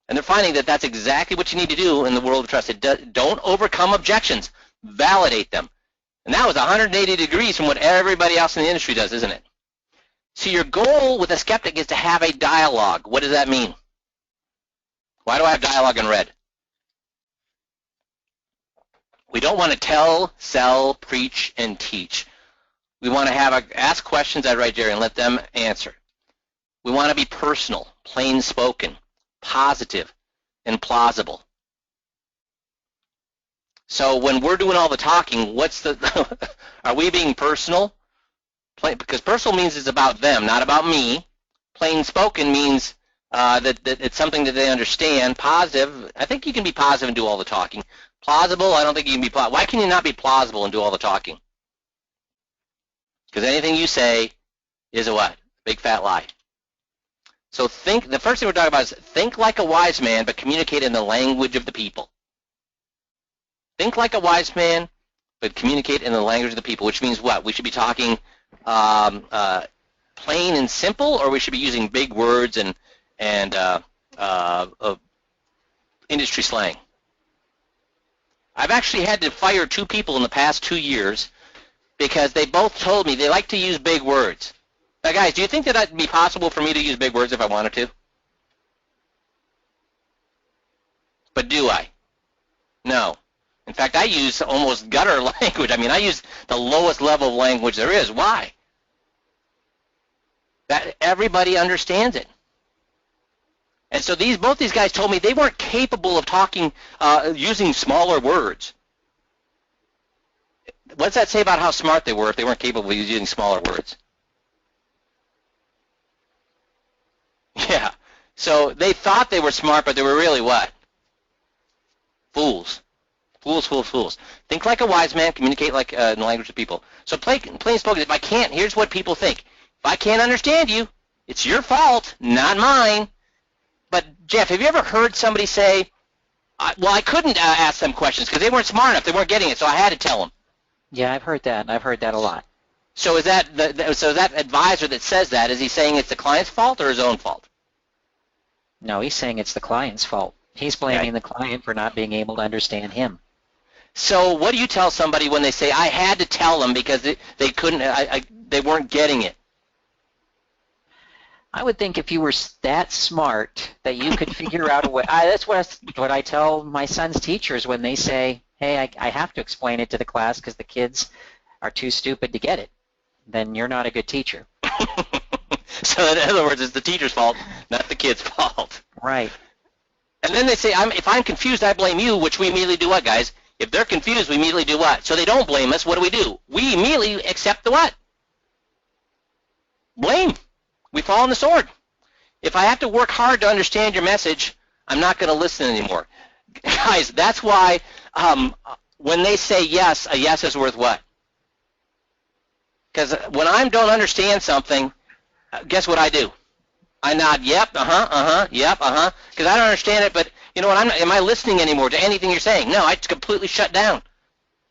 And they're finding that that's exactly what you need to do in the world of trust. Don't overcome objections. Validate them. And that was 180 degrees from what everybody else in the industry does, isn't it? So your goal with a skeptic is to have a dialogue. What does that mean? Why do I have dialogue in red? We don't want to tell, sell, preach, and teach. We want to ask questions, I'd write Jerry, and let them answer. We want to be personal, plain spoken, positive, and plausible. So when we're doing all the talking, are we being personal? Because personal means it's about them, not about me. Plain spoken means that it's something that they understand. Positive, I think you can be positive and do all the talking. Plausible, I don't think you can be plausible. Why can you not be plausible and do all the talking? Because anything you say is a what? Big fat lie. So the first thing we're talking about is think like a wise man, but communicate in the language of the people. Think like a wise man, but communicate in the language of the people, which means what? We should be talking plain and simple, or we should be using big words and industry slang. I've actually had to fire 2 people in the past 2 years because they both told me they like to use big words. Now, guys, do you think that it'd be possible for me to use big words if I wanted to? But do I? No. In fact, I use almost gutter language. I mean, I use the lowest level of language there is. Why? That everybody understands it. And so both these guys told me they weren't capable of talking, using smaller words. What's that say about how smart they were if they weren't capable of using smaller words? Yeah. So they thought they were smart, but they were really what? Fools. Fools, fools, fools. Think like a wise man, communicate like in the language of people. So plain spoken, if I can't, here's what people think. If I can't understand you, it's your fault, not mine. But, Jeff, have you ever heard somebody say, well, I couldn't ask them questions because they weren't smart enough, they weren't getting it, so I had to tell them? Yeah, I've heard that, and I've heard that a lot. So is that that advisor that says that, is he saying it's the client's fault or his own fault? No, he's saying it's the client's fault. He's blaming the client for not being able to understand him. So what do you tell somebody when they say, I had to tell them because they couldn't, they weren't getting it? I would think if you were that smart that you could figure out a way. That's what I tell my son's teachers when they say, hey, I have to explain it to the class because the kids are too stupid to get it. Then you're not a good teacher. So in other words, it's the teacher's fault, not the kid's fault. Right. And then they say, if I'm confused, I blame you, which we immediately do what, guys? If they're confused, we immediately do what? So they don't blame us. What do? We immediately accept the what? Blame. We fall on the sword. If I have to work hard to understand your message, I'm not going to listen anymore. Guys, that's why when they say yes, a yes is worth what? Because when I don't understand something, guess what I do? I nod, yep, yep, because I don't understand it, but you know what, am I listening anymore to anything you're saying? No, I just completely shut down.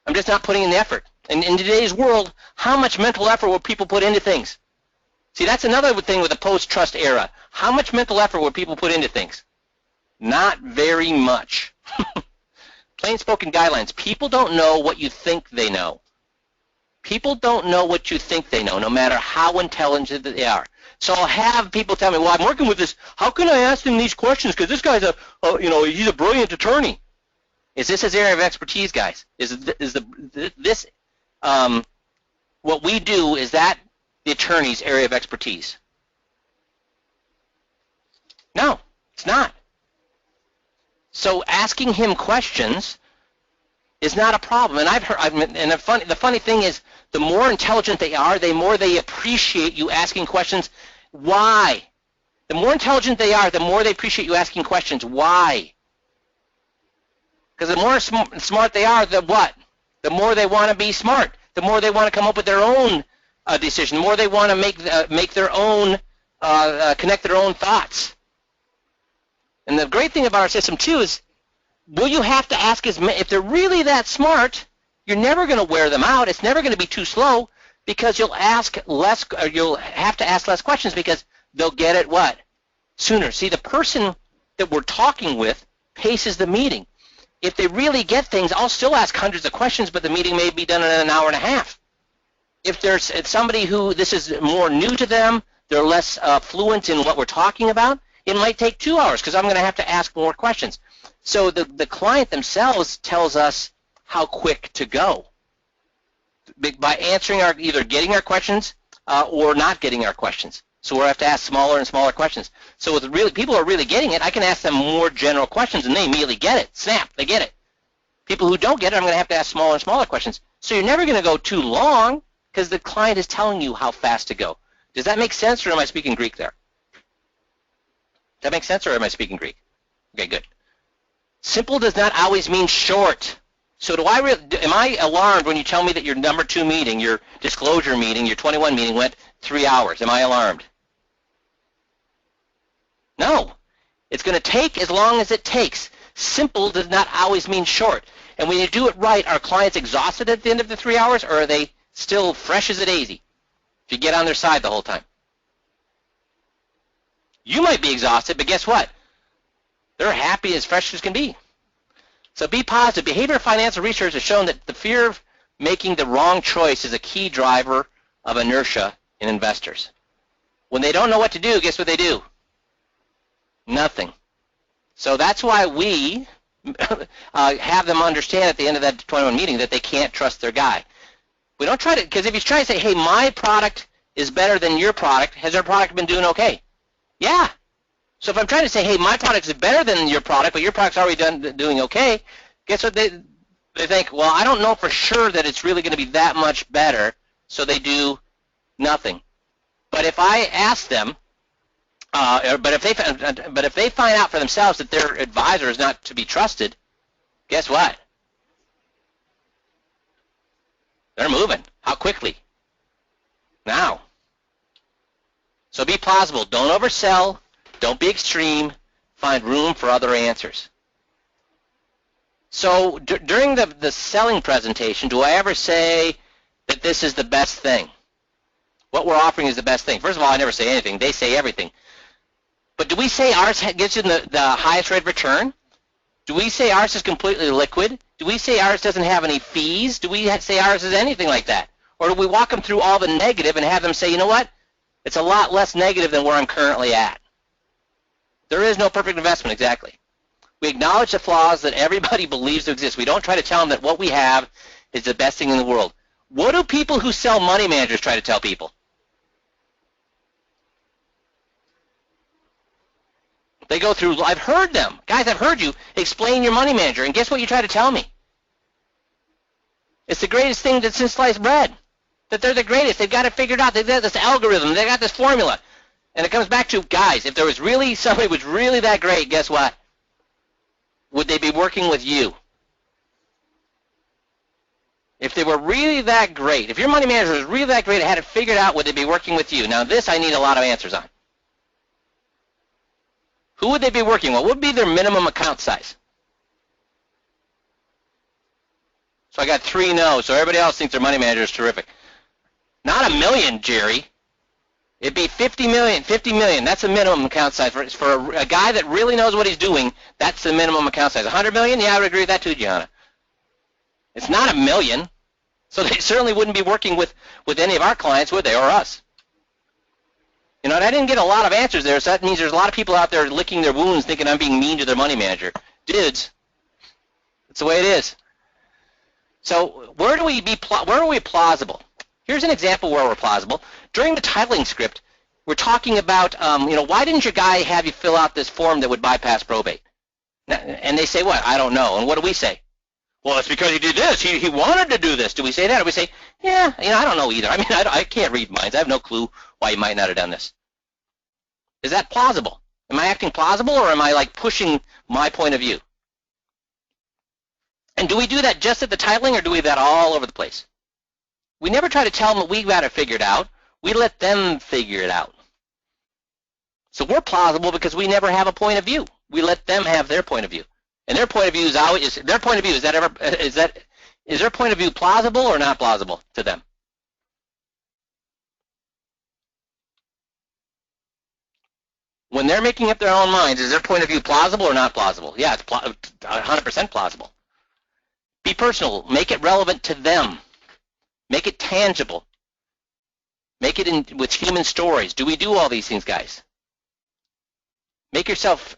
I'm just not putting in the effort. And in today's world, how much mental effort will people put into things? See, that's another thing with the post-trust era. How much mental effort would people put into things? Not very much. Plain-spoken guidelines. People don't know what you think they know. People don't know what you think they know, no matter how intelligent they are. So I'll have people tell me, well, I'm working with this. How can I ask him these questions? Because this guy's he's a brilliant attorney. Is this his area of expertise, guys? What we do, is that the attorney's area of expertise? No, it's not. So asking him questions is not a problem. And and the funny thing is, the more intelligent they are, the more they appreciate you asking questions. Why? The more intelligent they are, the more they appreciate you asking questions. Why? Because the more smart they are, the what? The more they want to be smart. The more they want to come up with their own decision. The more they want to make their own, connect their own thoughts. And the great thing about our system too is, will you have to ask if they're really that smart? You're never going to wear them out. It's never going to be too slow, because you'll ask less, or you'll have to ask less questions, because they'll get it what? Sooner. See, the person that we're talking with paces the meeting. If they really get things, I'll still ask hundreds of questions, but the meeting may be done in an hour and a half. If there's somebody who this is more new to them, they're less fluent in what we're talking about, it might take 2 hours, because I'm going to have to ask more questions. So the client themselves tells us how quick to go by answering either getting our questions or not getting our questions. So we'll have to ask smaller and smaller questions. So with people who are really getting it, I can ask them more general questions, and they immediately get it. Snap, they get it. People who don't get it, I'm going to have to ask smaller and smaller questions. So you're never going to go too long, because the client is telling you how fast to go. Does that make sense, or am I speaking Greek there? Does that make sense, or am I speaking Greek? Okay, good. Simple does not always mean short. So am I alarmed when you tell me that your number 2 meeting, your disclosure meeting, your 21 meeting went 3 hours? Am I alarmed? No. It's going to take as long as it takes. Simple does not always mean short. And when you do it right, are clients exhausted at the end of the 3 hours, or are they still fresh as a daisy if you get on their side the whole time? You might be exhausted, but guess what? They're happy as fresh as can be. So be positive. Behavioral financial research has shown that the fear of making the wrong choice is a key driver of inertia in investors. When they don't know what to do, guess what they do? Nothing. So that's why we have them understand at the end of that 21 meeting that they can't trust their guy. We don't try to, because if you try to say, hey, my product is better than your product, has our product been doing okay? Yeah. So if I'm trying to say, hey, my product is better than your product, but your product's already doing okay, guess what? They think, well, I don't know for sure that it's really going to be that much better, so they do nothing. But if I ask them, but if they find out for themselves that their advisor is not to be trusted, guess what? They're moving. How quickly? Now. So be plausible. Don't oversell. Don't be extreme. Find room for other answers. So during the selling presentation, do I ever say that this is the best thing? What we're offering is the best thing. First of all, I never say anything. They say everything. But do we say ours gives you the highest rate of return? Do we say ours is completely liquid? Do we say ours doesn't have any fees? Do we say ours is anything like that? Or do we walk them through all the negative and have them say, you know what? It's a lot less negative than where I'm currently at. There is no perfect investment, exactly. We acknowledge the flaws that everybody believes to exist. We don't try to tell them that what we have is the best thing in the world. What do people who sell money managers try to tell people? They go through, I've heard them. Guys, I've heard you explain your money manager, and guess what you try to tell me? It's the greatest thing that's since sliced bread. That they're the greatest. They've got it figured out. They've got this algorithm. They've got this formula. And it comes back to, guys, if there was really somebody who was really that great, guess what? Would they be working with you? If they were really that great, if your money manager was really that great and had it figured out, would they be working with you? Now, this I need a lot of answers on. Who would they be working with? What would be their minimum account size? So I got 3 no's, so everybody else thinks their money manager is terrific. Not $1 million, Jerry. It'd be 50 million. 50 million. That's the minimum account size for a guy that really knows what he's doing. That's the minimum account size. 100 million? Yeah, I would agree with that too, Gianna. It's not $1 million, so they certainly wouldn't be working with any of our clients, would they, or us? You know, and I didn't get a lot of answers there, so that means there's a lot of people out there licking their wounds, thinking I'm being mean to their money manager. Dudes, that's the way it is. So where are we plausible? Here's an example where we're plausible. During the titling script, we're talking about, why didn't your guy have you fill out this form that would bypass probate? And they say what? I don't know. And what do we say? Well, it's because he did this. He wanted to do this. Do we say that? Or we say, yeah, I don't know either. I mean, I can't read minds. I have no clue why he might not have done this. Is that plausible? Am I acting plausible, or am I like pushing my point of view? And do we do that just at the titling, or do we do that all over the place? We never try to tell them that we got it figured out. We let them figure it out. So we're plausible because we never have a point of view. We let them have their point of view. And their point of view is always, their point of view, is their point of view plausible or not plausible to them? When they're making up their own minds, is their point of view plausible or not plausible? Yeah, it's 100% plausible. Be personal. Make it relevant to them. Make it tangible. Make it with human stories. Do we do all these things, guys? Make yourself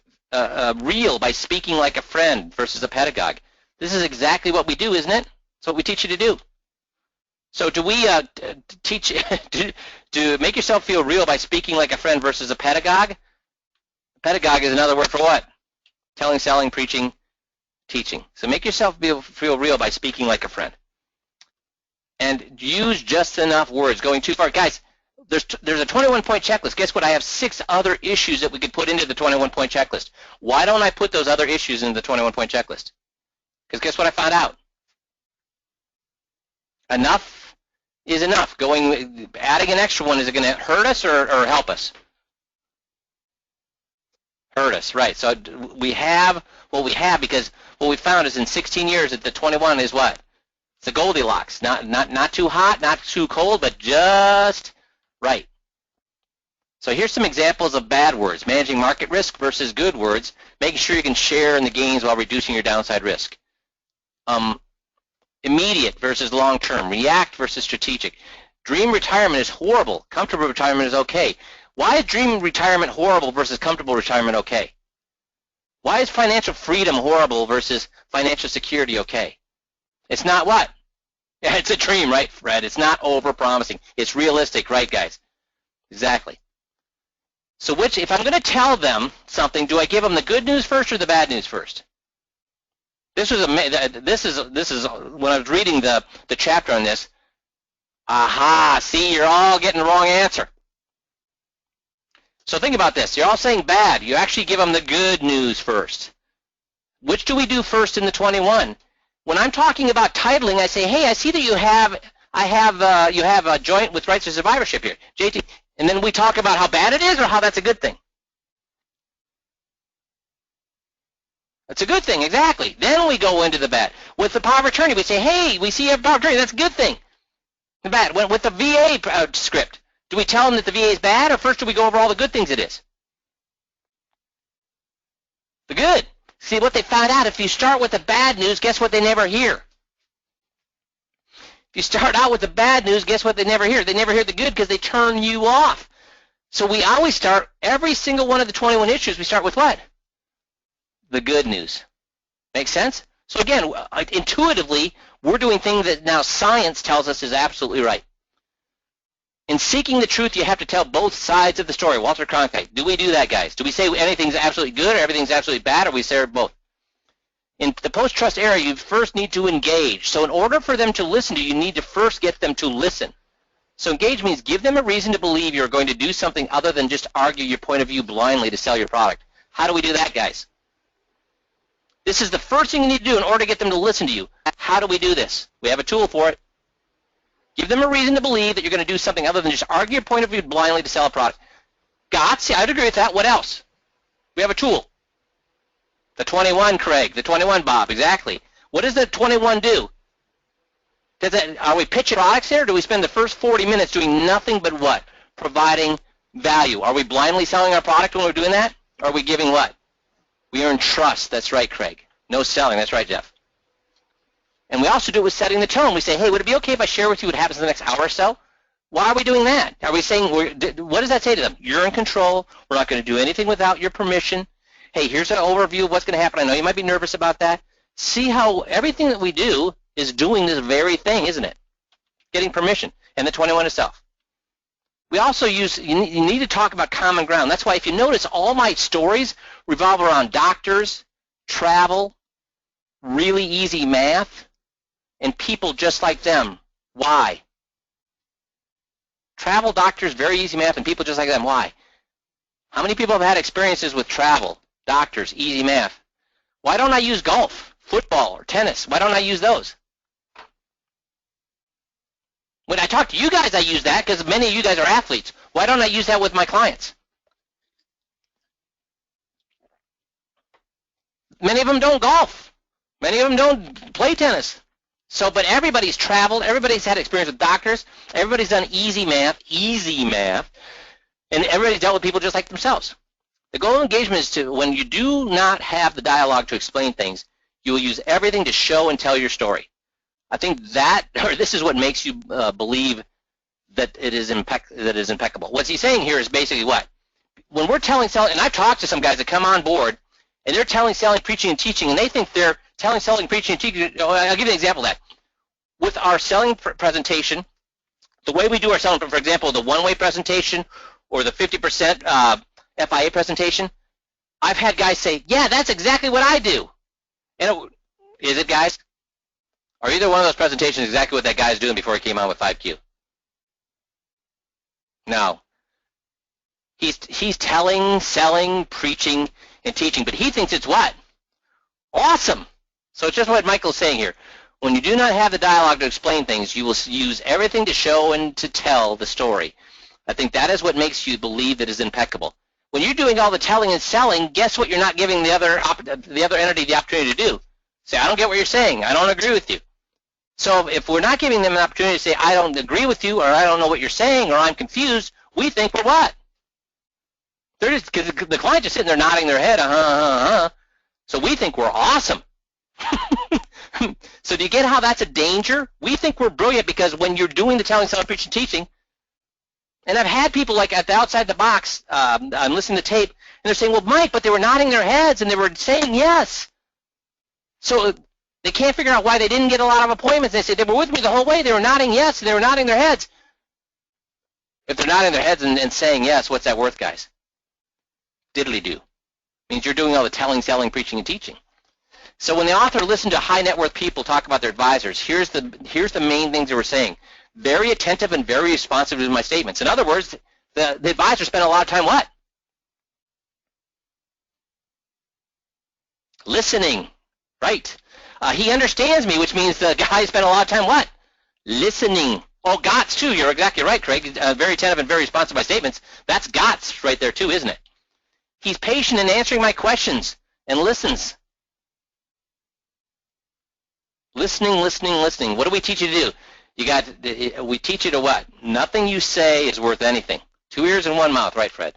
real by speaking like a friend versus a pedagogue. This is exactly what we do, isn't it? It's what we teach you to do. So do we teach to make yourself feel real by speaking like a friend versus a pedagogue? Pedagogue is another word for what? Telling, selling, preaching, teaching. So make yourself feel real by speaking like a friend. And use just enough words. Going too far. Guys, there's a 21-point checklist. Guess what? I have 6 other issues that we could put into the 21-point checklist. Why don't I put those other issues into the 21-point checklist? Because guess what I found out? Enough is enough. Adding an extra one, is it going to hurt us or help us? Hurt us, right. So we have what we have because what we found is in 16 years that the 21 is what? It's the Goldilocks. Not too hot, not too cold, but just right. So here's some examples of bad words. Managing market risk versus good words. Making sure you can share in the gains while reducing your downside risk. Immediate versus long-term. React versus strategic. Dream retirement is horrible. Comfortable retirement is okay. Why is dream retirement horrible versus comfortable retirement okay? Why is financial freedom horrible versus financial security okay? It's not what? It's a dream, right, Fred? It's not over-promising. It's realistic, right, guys? Exactly. So if I'm going to tell them something, do I give them the good news first or the bad news first? This is when I was reading the chapter on this. Aha, see, you're all getting the wrong answer. So think about this. You're all saying bad. You actually give them the good news first. Which do we do first in the 21? When I'm talking about titling, I say, hey, I see that you have a joint with rights to survivorship here, JT. And then we talk about how bad it is or how that's a good thing. That's a good thing, exactly. Then we go into the bad. With the power of attorney, we say, hey, we see you have power of attorney. That's a good thing. The bad. With the VA script, do we tell them that the VA is bad, or first do we go over all the good things it is? The good. See, what they found out, if you start with the bad news, guess what they never hear? If you start out with the bad news, guess what they never hear? They never hear the good because they turn you off. So we always start, every single one of the 21 issues, we start with what? The good news. Make sense? So again, intuitively, we're doing things that now science tells us is absolutely right. In seeking the truth, you have to tell both sides of the story. Walter Cronkite. Do we do that, guys? Do we say anything's absolutely good or everything's absolutely bad, or we say both? In the post-trust era, you first need to engage. So in order for them to listen to you, you need to first get them to listen. So engage means give them a reason to believe you're going to do something other than just argue your point of view blindly to sell your product. How do we do that, guys? This is the first thing you need to do in order to get them to listen to you. How do we do this? We have a tool for it. Give them a reason to believe that you're going to do something other than just argue your point of view blindly to sell a product. See, I'd agree with that. What else? We have a tool. The 21, Craig. The 21, Bob. Exactly. What does the 21 do? Are we pitching products here, or do we spend the first 40 minutes doing nothing but what? Providing value. Are we blindly selling our product when we're doing that? Or are we giving what? We earn trust. That's right, Craig. No selling. That's right, Jeff. And we also do it with setting the tone. We say, hey, would it be okay if I share with you what happens in the next hour or so? Why are we doing that? Are we saying, what does that say to them? You're in control. We're not going to do anything without your permission. Hey, here's an overview of what's going to happen. I know you might be nervous about that. See how everything that we do is doing this very thing, isn't it? Getting permission. And the 21 itself. We also you need to talk about common ground. That's why if you notice, all my stories revolve around doctors, travel, really easy math and people just like them. Why? Travel doctors, very easy math, and people just like them. Why? How many people have had experiences with travel, doctors, easy math? Why don't I use golf, football, or tennis? Why don't I use those? When I talk to you guys, I use that because many of you guys are athletes. Why don't I use that with my clients? Many of them don't golf. Many of them don't play tennis. So, but everybody's traveled. Everybody's had experience with doctors. Everybody's done easy math, and everybody's dealt with people just like themselves. The goal of engagement is to, when you do not have the dialogue to explain things, you will use everything to show and tell your story. I think that, or this is what makes you believe that it is impeccable. What he's saying here is basically what? When we're telling, selling, and I've talked to some guys that come on board, and they're telling, selling, preaching, and teaching, and they think they're telling, selling, preaching, and teaching. I'll give you an example of that. With our selling presentation, the way we do our selling, for example, the one-way presentation or the 50% FIA presentation, I've had guys say, yeah, that's exactly what I do. And is it, guys? Are either one of those presentations exactly what that guy's doing before he came on with 5Q? No. He's telling, selling, preaching, and teaching, but he thinks it's what? Awesome. So it's just what Michael's saying here. When you do not have the dialogue to explain things, you will use everything to show and to tell the story. I think that is what makes you believe that is impeccable. When you're doing all the telling and selling, guess what you're not giving the other entity the opportunity to do? Say, I don't get what you're saying. I don't agree with you. So if we're not giving them an opportunity to say, I don't agree with you, or I don't know what you're saying, or I'm confused, we think we're what? They're just, because the client's just sitting there nodding their head, So we think we're awesome. So do you get how that's a danger? We think we're brilliant because when you're doing the telling, selling, preaching, teaching, and I've had people like at the outside the box, I'm listening to tape, and they're saying, well, Mike, but they were nodding their heads and they were saying yes. So they can't figure out why they didn't get a lot of appointments. They say they were with me the whole way. They were nodding yes, and they were nodding their heads. If they're nodding their heads and saying yes, what's that worth, guys? Diddly-do. Means you're doing all the telling, selling, preaching, and teaching. So when the author listened to high net worth people talk about their advisors, here's the main things they were saying. Very attentive and very responsive to my statements. In other words, the advisor spent a lot of time what? Listening. Right. He understands me, which means the guy spent a lot of time what? Listening. Oh, GOTS too. You're exactly right, Craig. Very attentive and very responsive to my statements. That's GOTS right there too, isn't it? He's patient in answering my questions and listens. Listening, listening, listening. What do we teach you to do? We teach you to what? Nothing you say is worth anything. 2 ears and 1 mouth, right, Fred?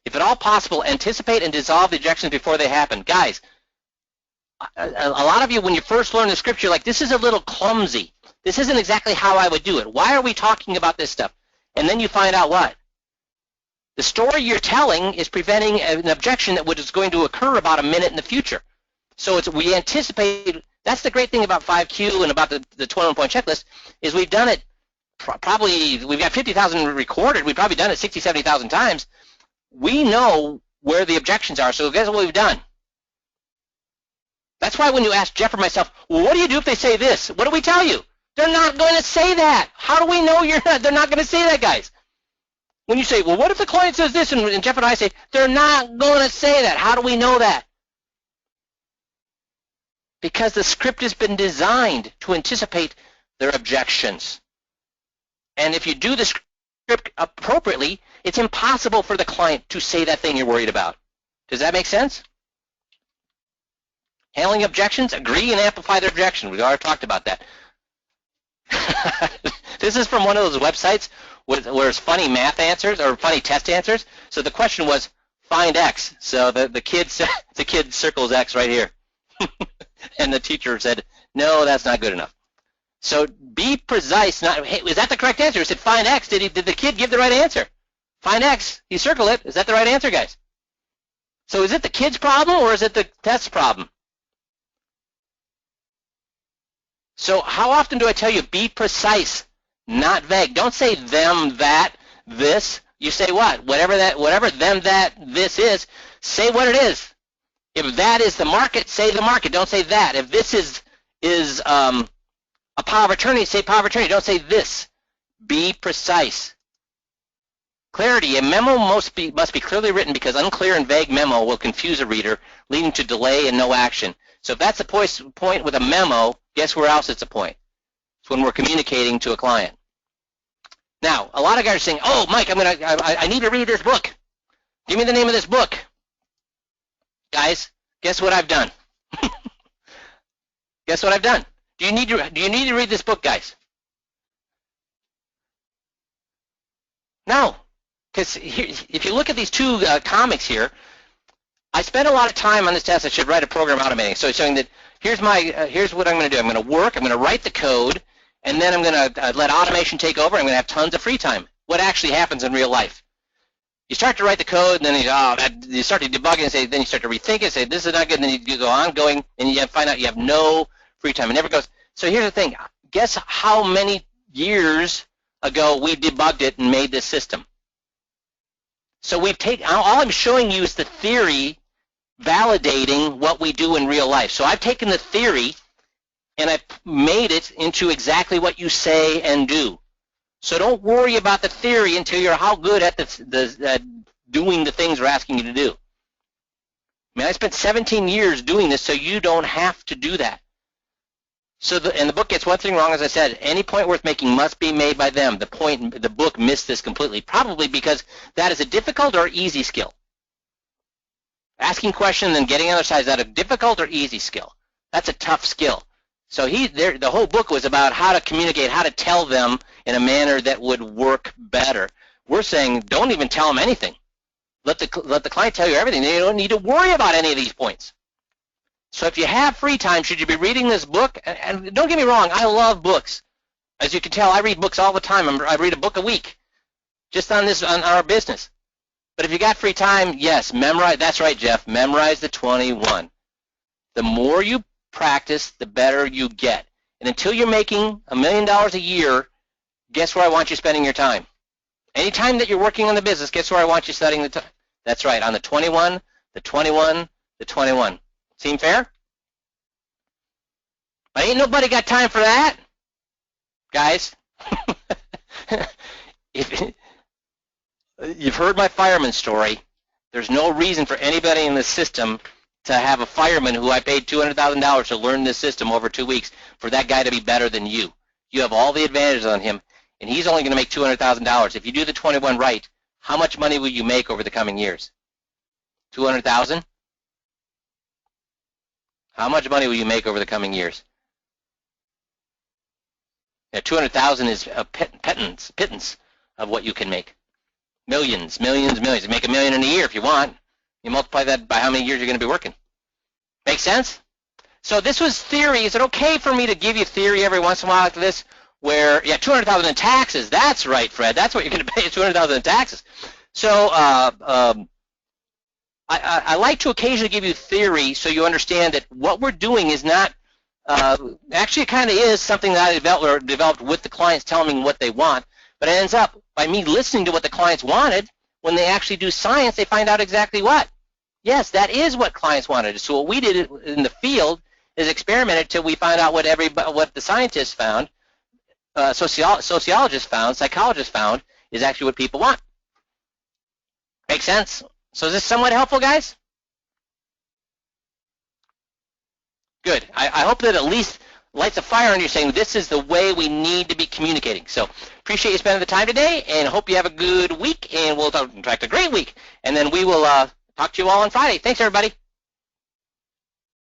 If at all possible, anticipate and dissolve the objections before they happen. Guys, a lot of you, when you first learn the scripture, you're like, this is a little clumsy. This isn't exactly how I would do it. Why are we talking about this stuff? And then you find out what? The story you're telling is preventing an objection that is going to occur about a minute in the future. So we anticipate. That's the great thing about 5Q and about the 21-point checklist is we've done it probably, we've got 50,000 recorded. We've probably done it 60, 70,000 times. We know where the objections are, so guess what we've done? That's why when you ask Jeff or myself, well, what do you do if they say this? What do we tell you? They're not going to say that. How do we know they're not going to say that, guys? When you say, well, what if the client says this? And Jeff and I say, they're not going to say that. How do we know that? Because the script has been designed to anticipate their objections. And if you do the script appropriately, it's impossible for the client to say that thing you're worried about. Does that make sense? Handling objections, agree and amplify their objection. We've already talked about that. This is from one of those websites where it's funny math answers or funny test answers. So the question was, find X. So the kid circles X right here. And the teacher said, no, that's not good enough. So be precise. Hey, is that the correct answer? He said, find X. Did the kid give the right answer? Find X. He circled it. Is that the right answer, guys? So is it the kid's problem or is it the test's problem? So how often do I tell you, be precise, not vague. Don't say them, that, this. You say what? Whatever them, that, this is, say what it is. If that is the market, say the market. Don't say that. If this is a power of attorney, say power of attorney. Don't say this. Be precise. Clarity. A memo must be clearly written because unclear and vague memo will confuse a reader, leading to delay and no action. So if that's a point with a memo, guess where else it's a point? It's when we're communicating to a client. Now, a lot of guys are saying, "Oh, Mike, I need to read this book. Give me the name of this book." Guys, guess what I've done? Guess what I've done? Do you need to read this book, guys? No, because if you look at these two comics here, I spent a lot of time on this test. I should write a program automating. So it's showing that here's what I'm going to do. I'm going to work. I'm going to write the code, and then I'm going to let automation take over. I'm going to have tons of free time. What actually happens in real life? You start to write the code, and then you start to debug it, and say, then you start to rethink it, and say, this is not good, and then you go on going, and you find out you have no free time. It never goes. So here's the thing. Guess how many years ago we debugged it and made this system? So we've taken, all I'm showing you is the theory validating what we do in real life. So I've taken the theory and I've made it into exactly what you say and do. So don't worry about the theory until you're how good at doing the things we're asking you to do. I mean, I spent 17 years doing this, so you don't have to do that. So and the book gets one thing wrong, as I said. Any point worth making must be made by them. The book missed this completely, probably because that is a difficult or easy skill. Asking questions and getting on the other side, is that a difficult or easy skill? That's a tough skill. So the whole book was about how to communicate, how to tell them in a manner that would work better. We're saying don't even tell them anything. Let the client tell you everything. You don't need to worry about any of these points. So if you have free time, should you be reading this book? And don't get me wrong, I love books. As you can tell, I read books all the time. I read a book a week just on our business. But if you got free time, yes, memorize. That's right, Jeff. Memorize the 21. The more you practice, the better you get. And until you're making $1 million a year, guess where I want you spending your time? Anytime that you're working on the business, guess where I want you studying the time? That's right, on the 21, the 21, the 21. Seem fair? But ain't nobody got time for that, guys. You've heard my fireman story. There's no reason for anybody in the system to have a fireman who I paid $200,000 to learn this system over 2 weeks for that guy to be better than you. You have all the advantages on him, and he's only going to make $200,000. If you do the 21 right, how much money will you make over the coming years? $200,000? How much money will you make over the coming years? Yeah, $200,000 is a pittance of what you can make. Millions, millions, millions. You make $1 million in a year if you want. You multiply that by how many years you're going to be working. Make sense? So this was theory. Is it okay for me to give you theory every once in a while like this? Where, yeah, $200,000 in taxes. That's right, Fred. That's what you're going to pay, $200,000 in taxes. So I like to occasionally give you theory so you understand that what we're doing is not, actually it kind of is something that I developed with the clients telling me what they want, but it ends up by me listening to what the clients wanted. When they actually do science, they find out exactly what. Yes, that is what clients wanted. So what we did in the field is experimented till we find out what the scientists found, sociologists found, psychologists found is actually what people want. Make sense? So is this somewhat helpful, guys? Good. I hope that at least lights a fire on you saying this is the way we need to be communicating. So appreciate you spending the time today, and hope you have a good week, and we'll talk, in fact, a great week. And then we will talk to you all on Friday. Thanks, everybody.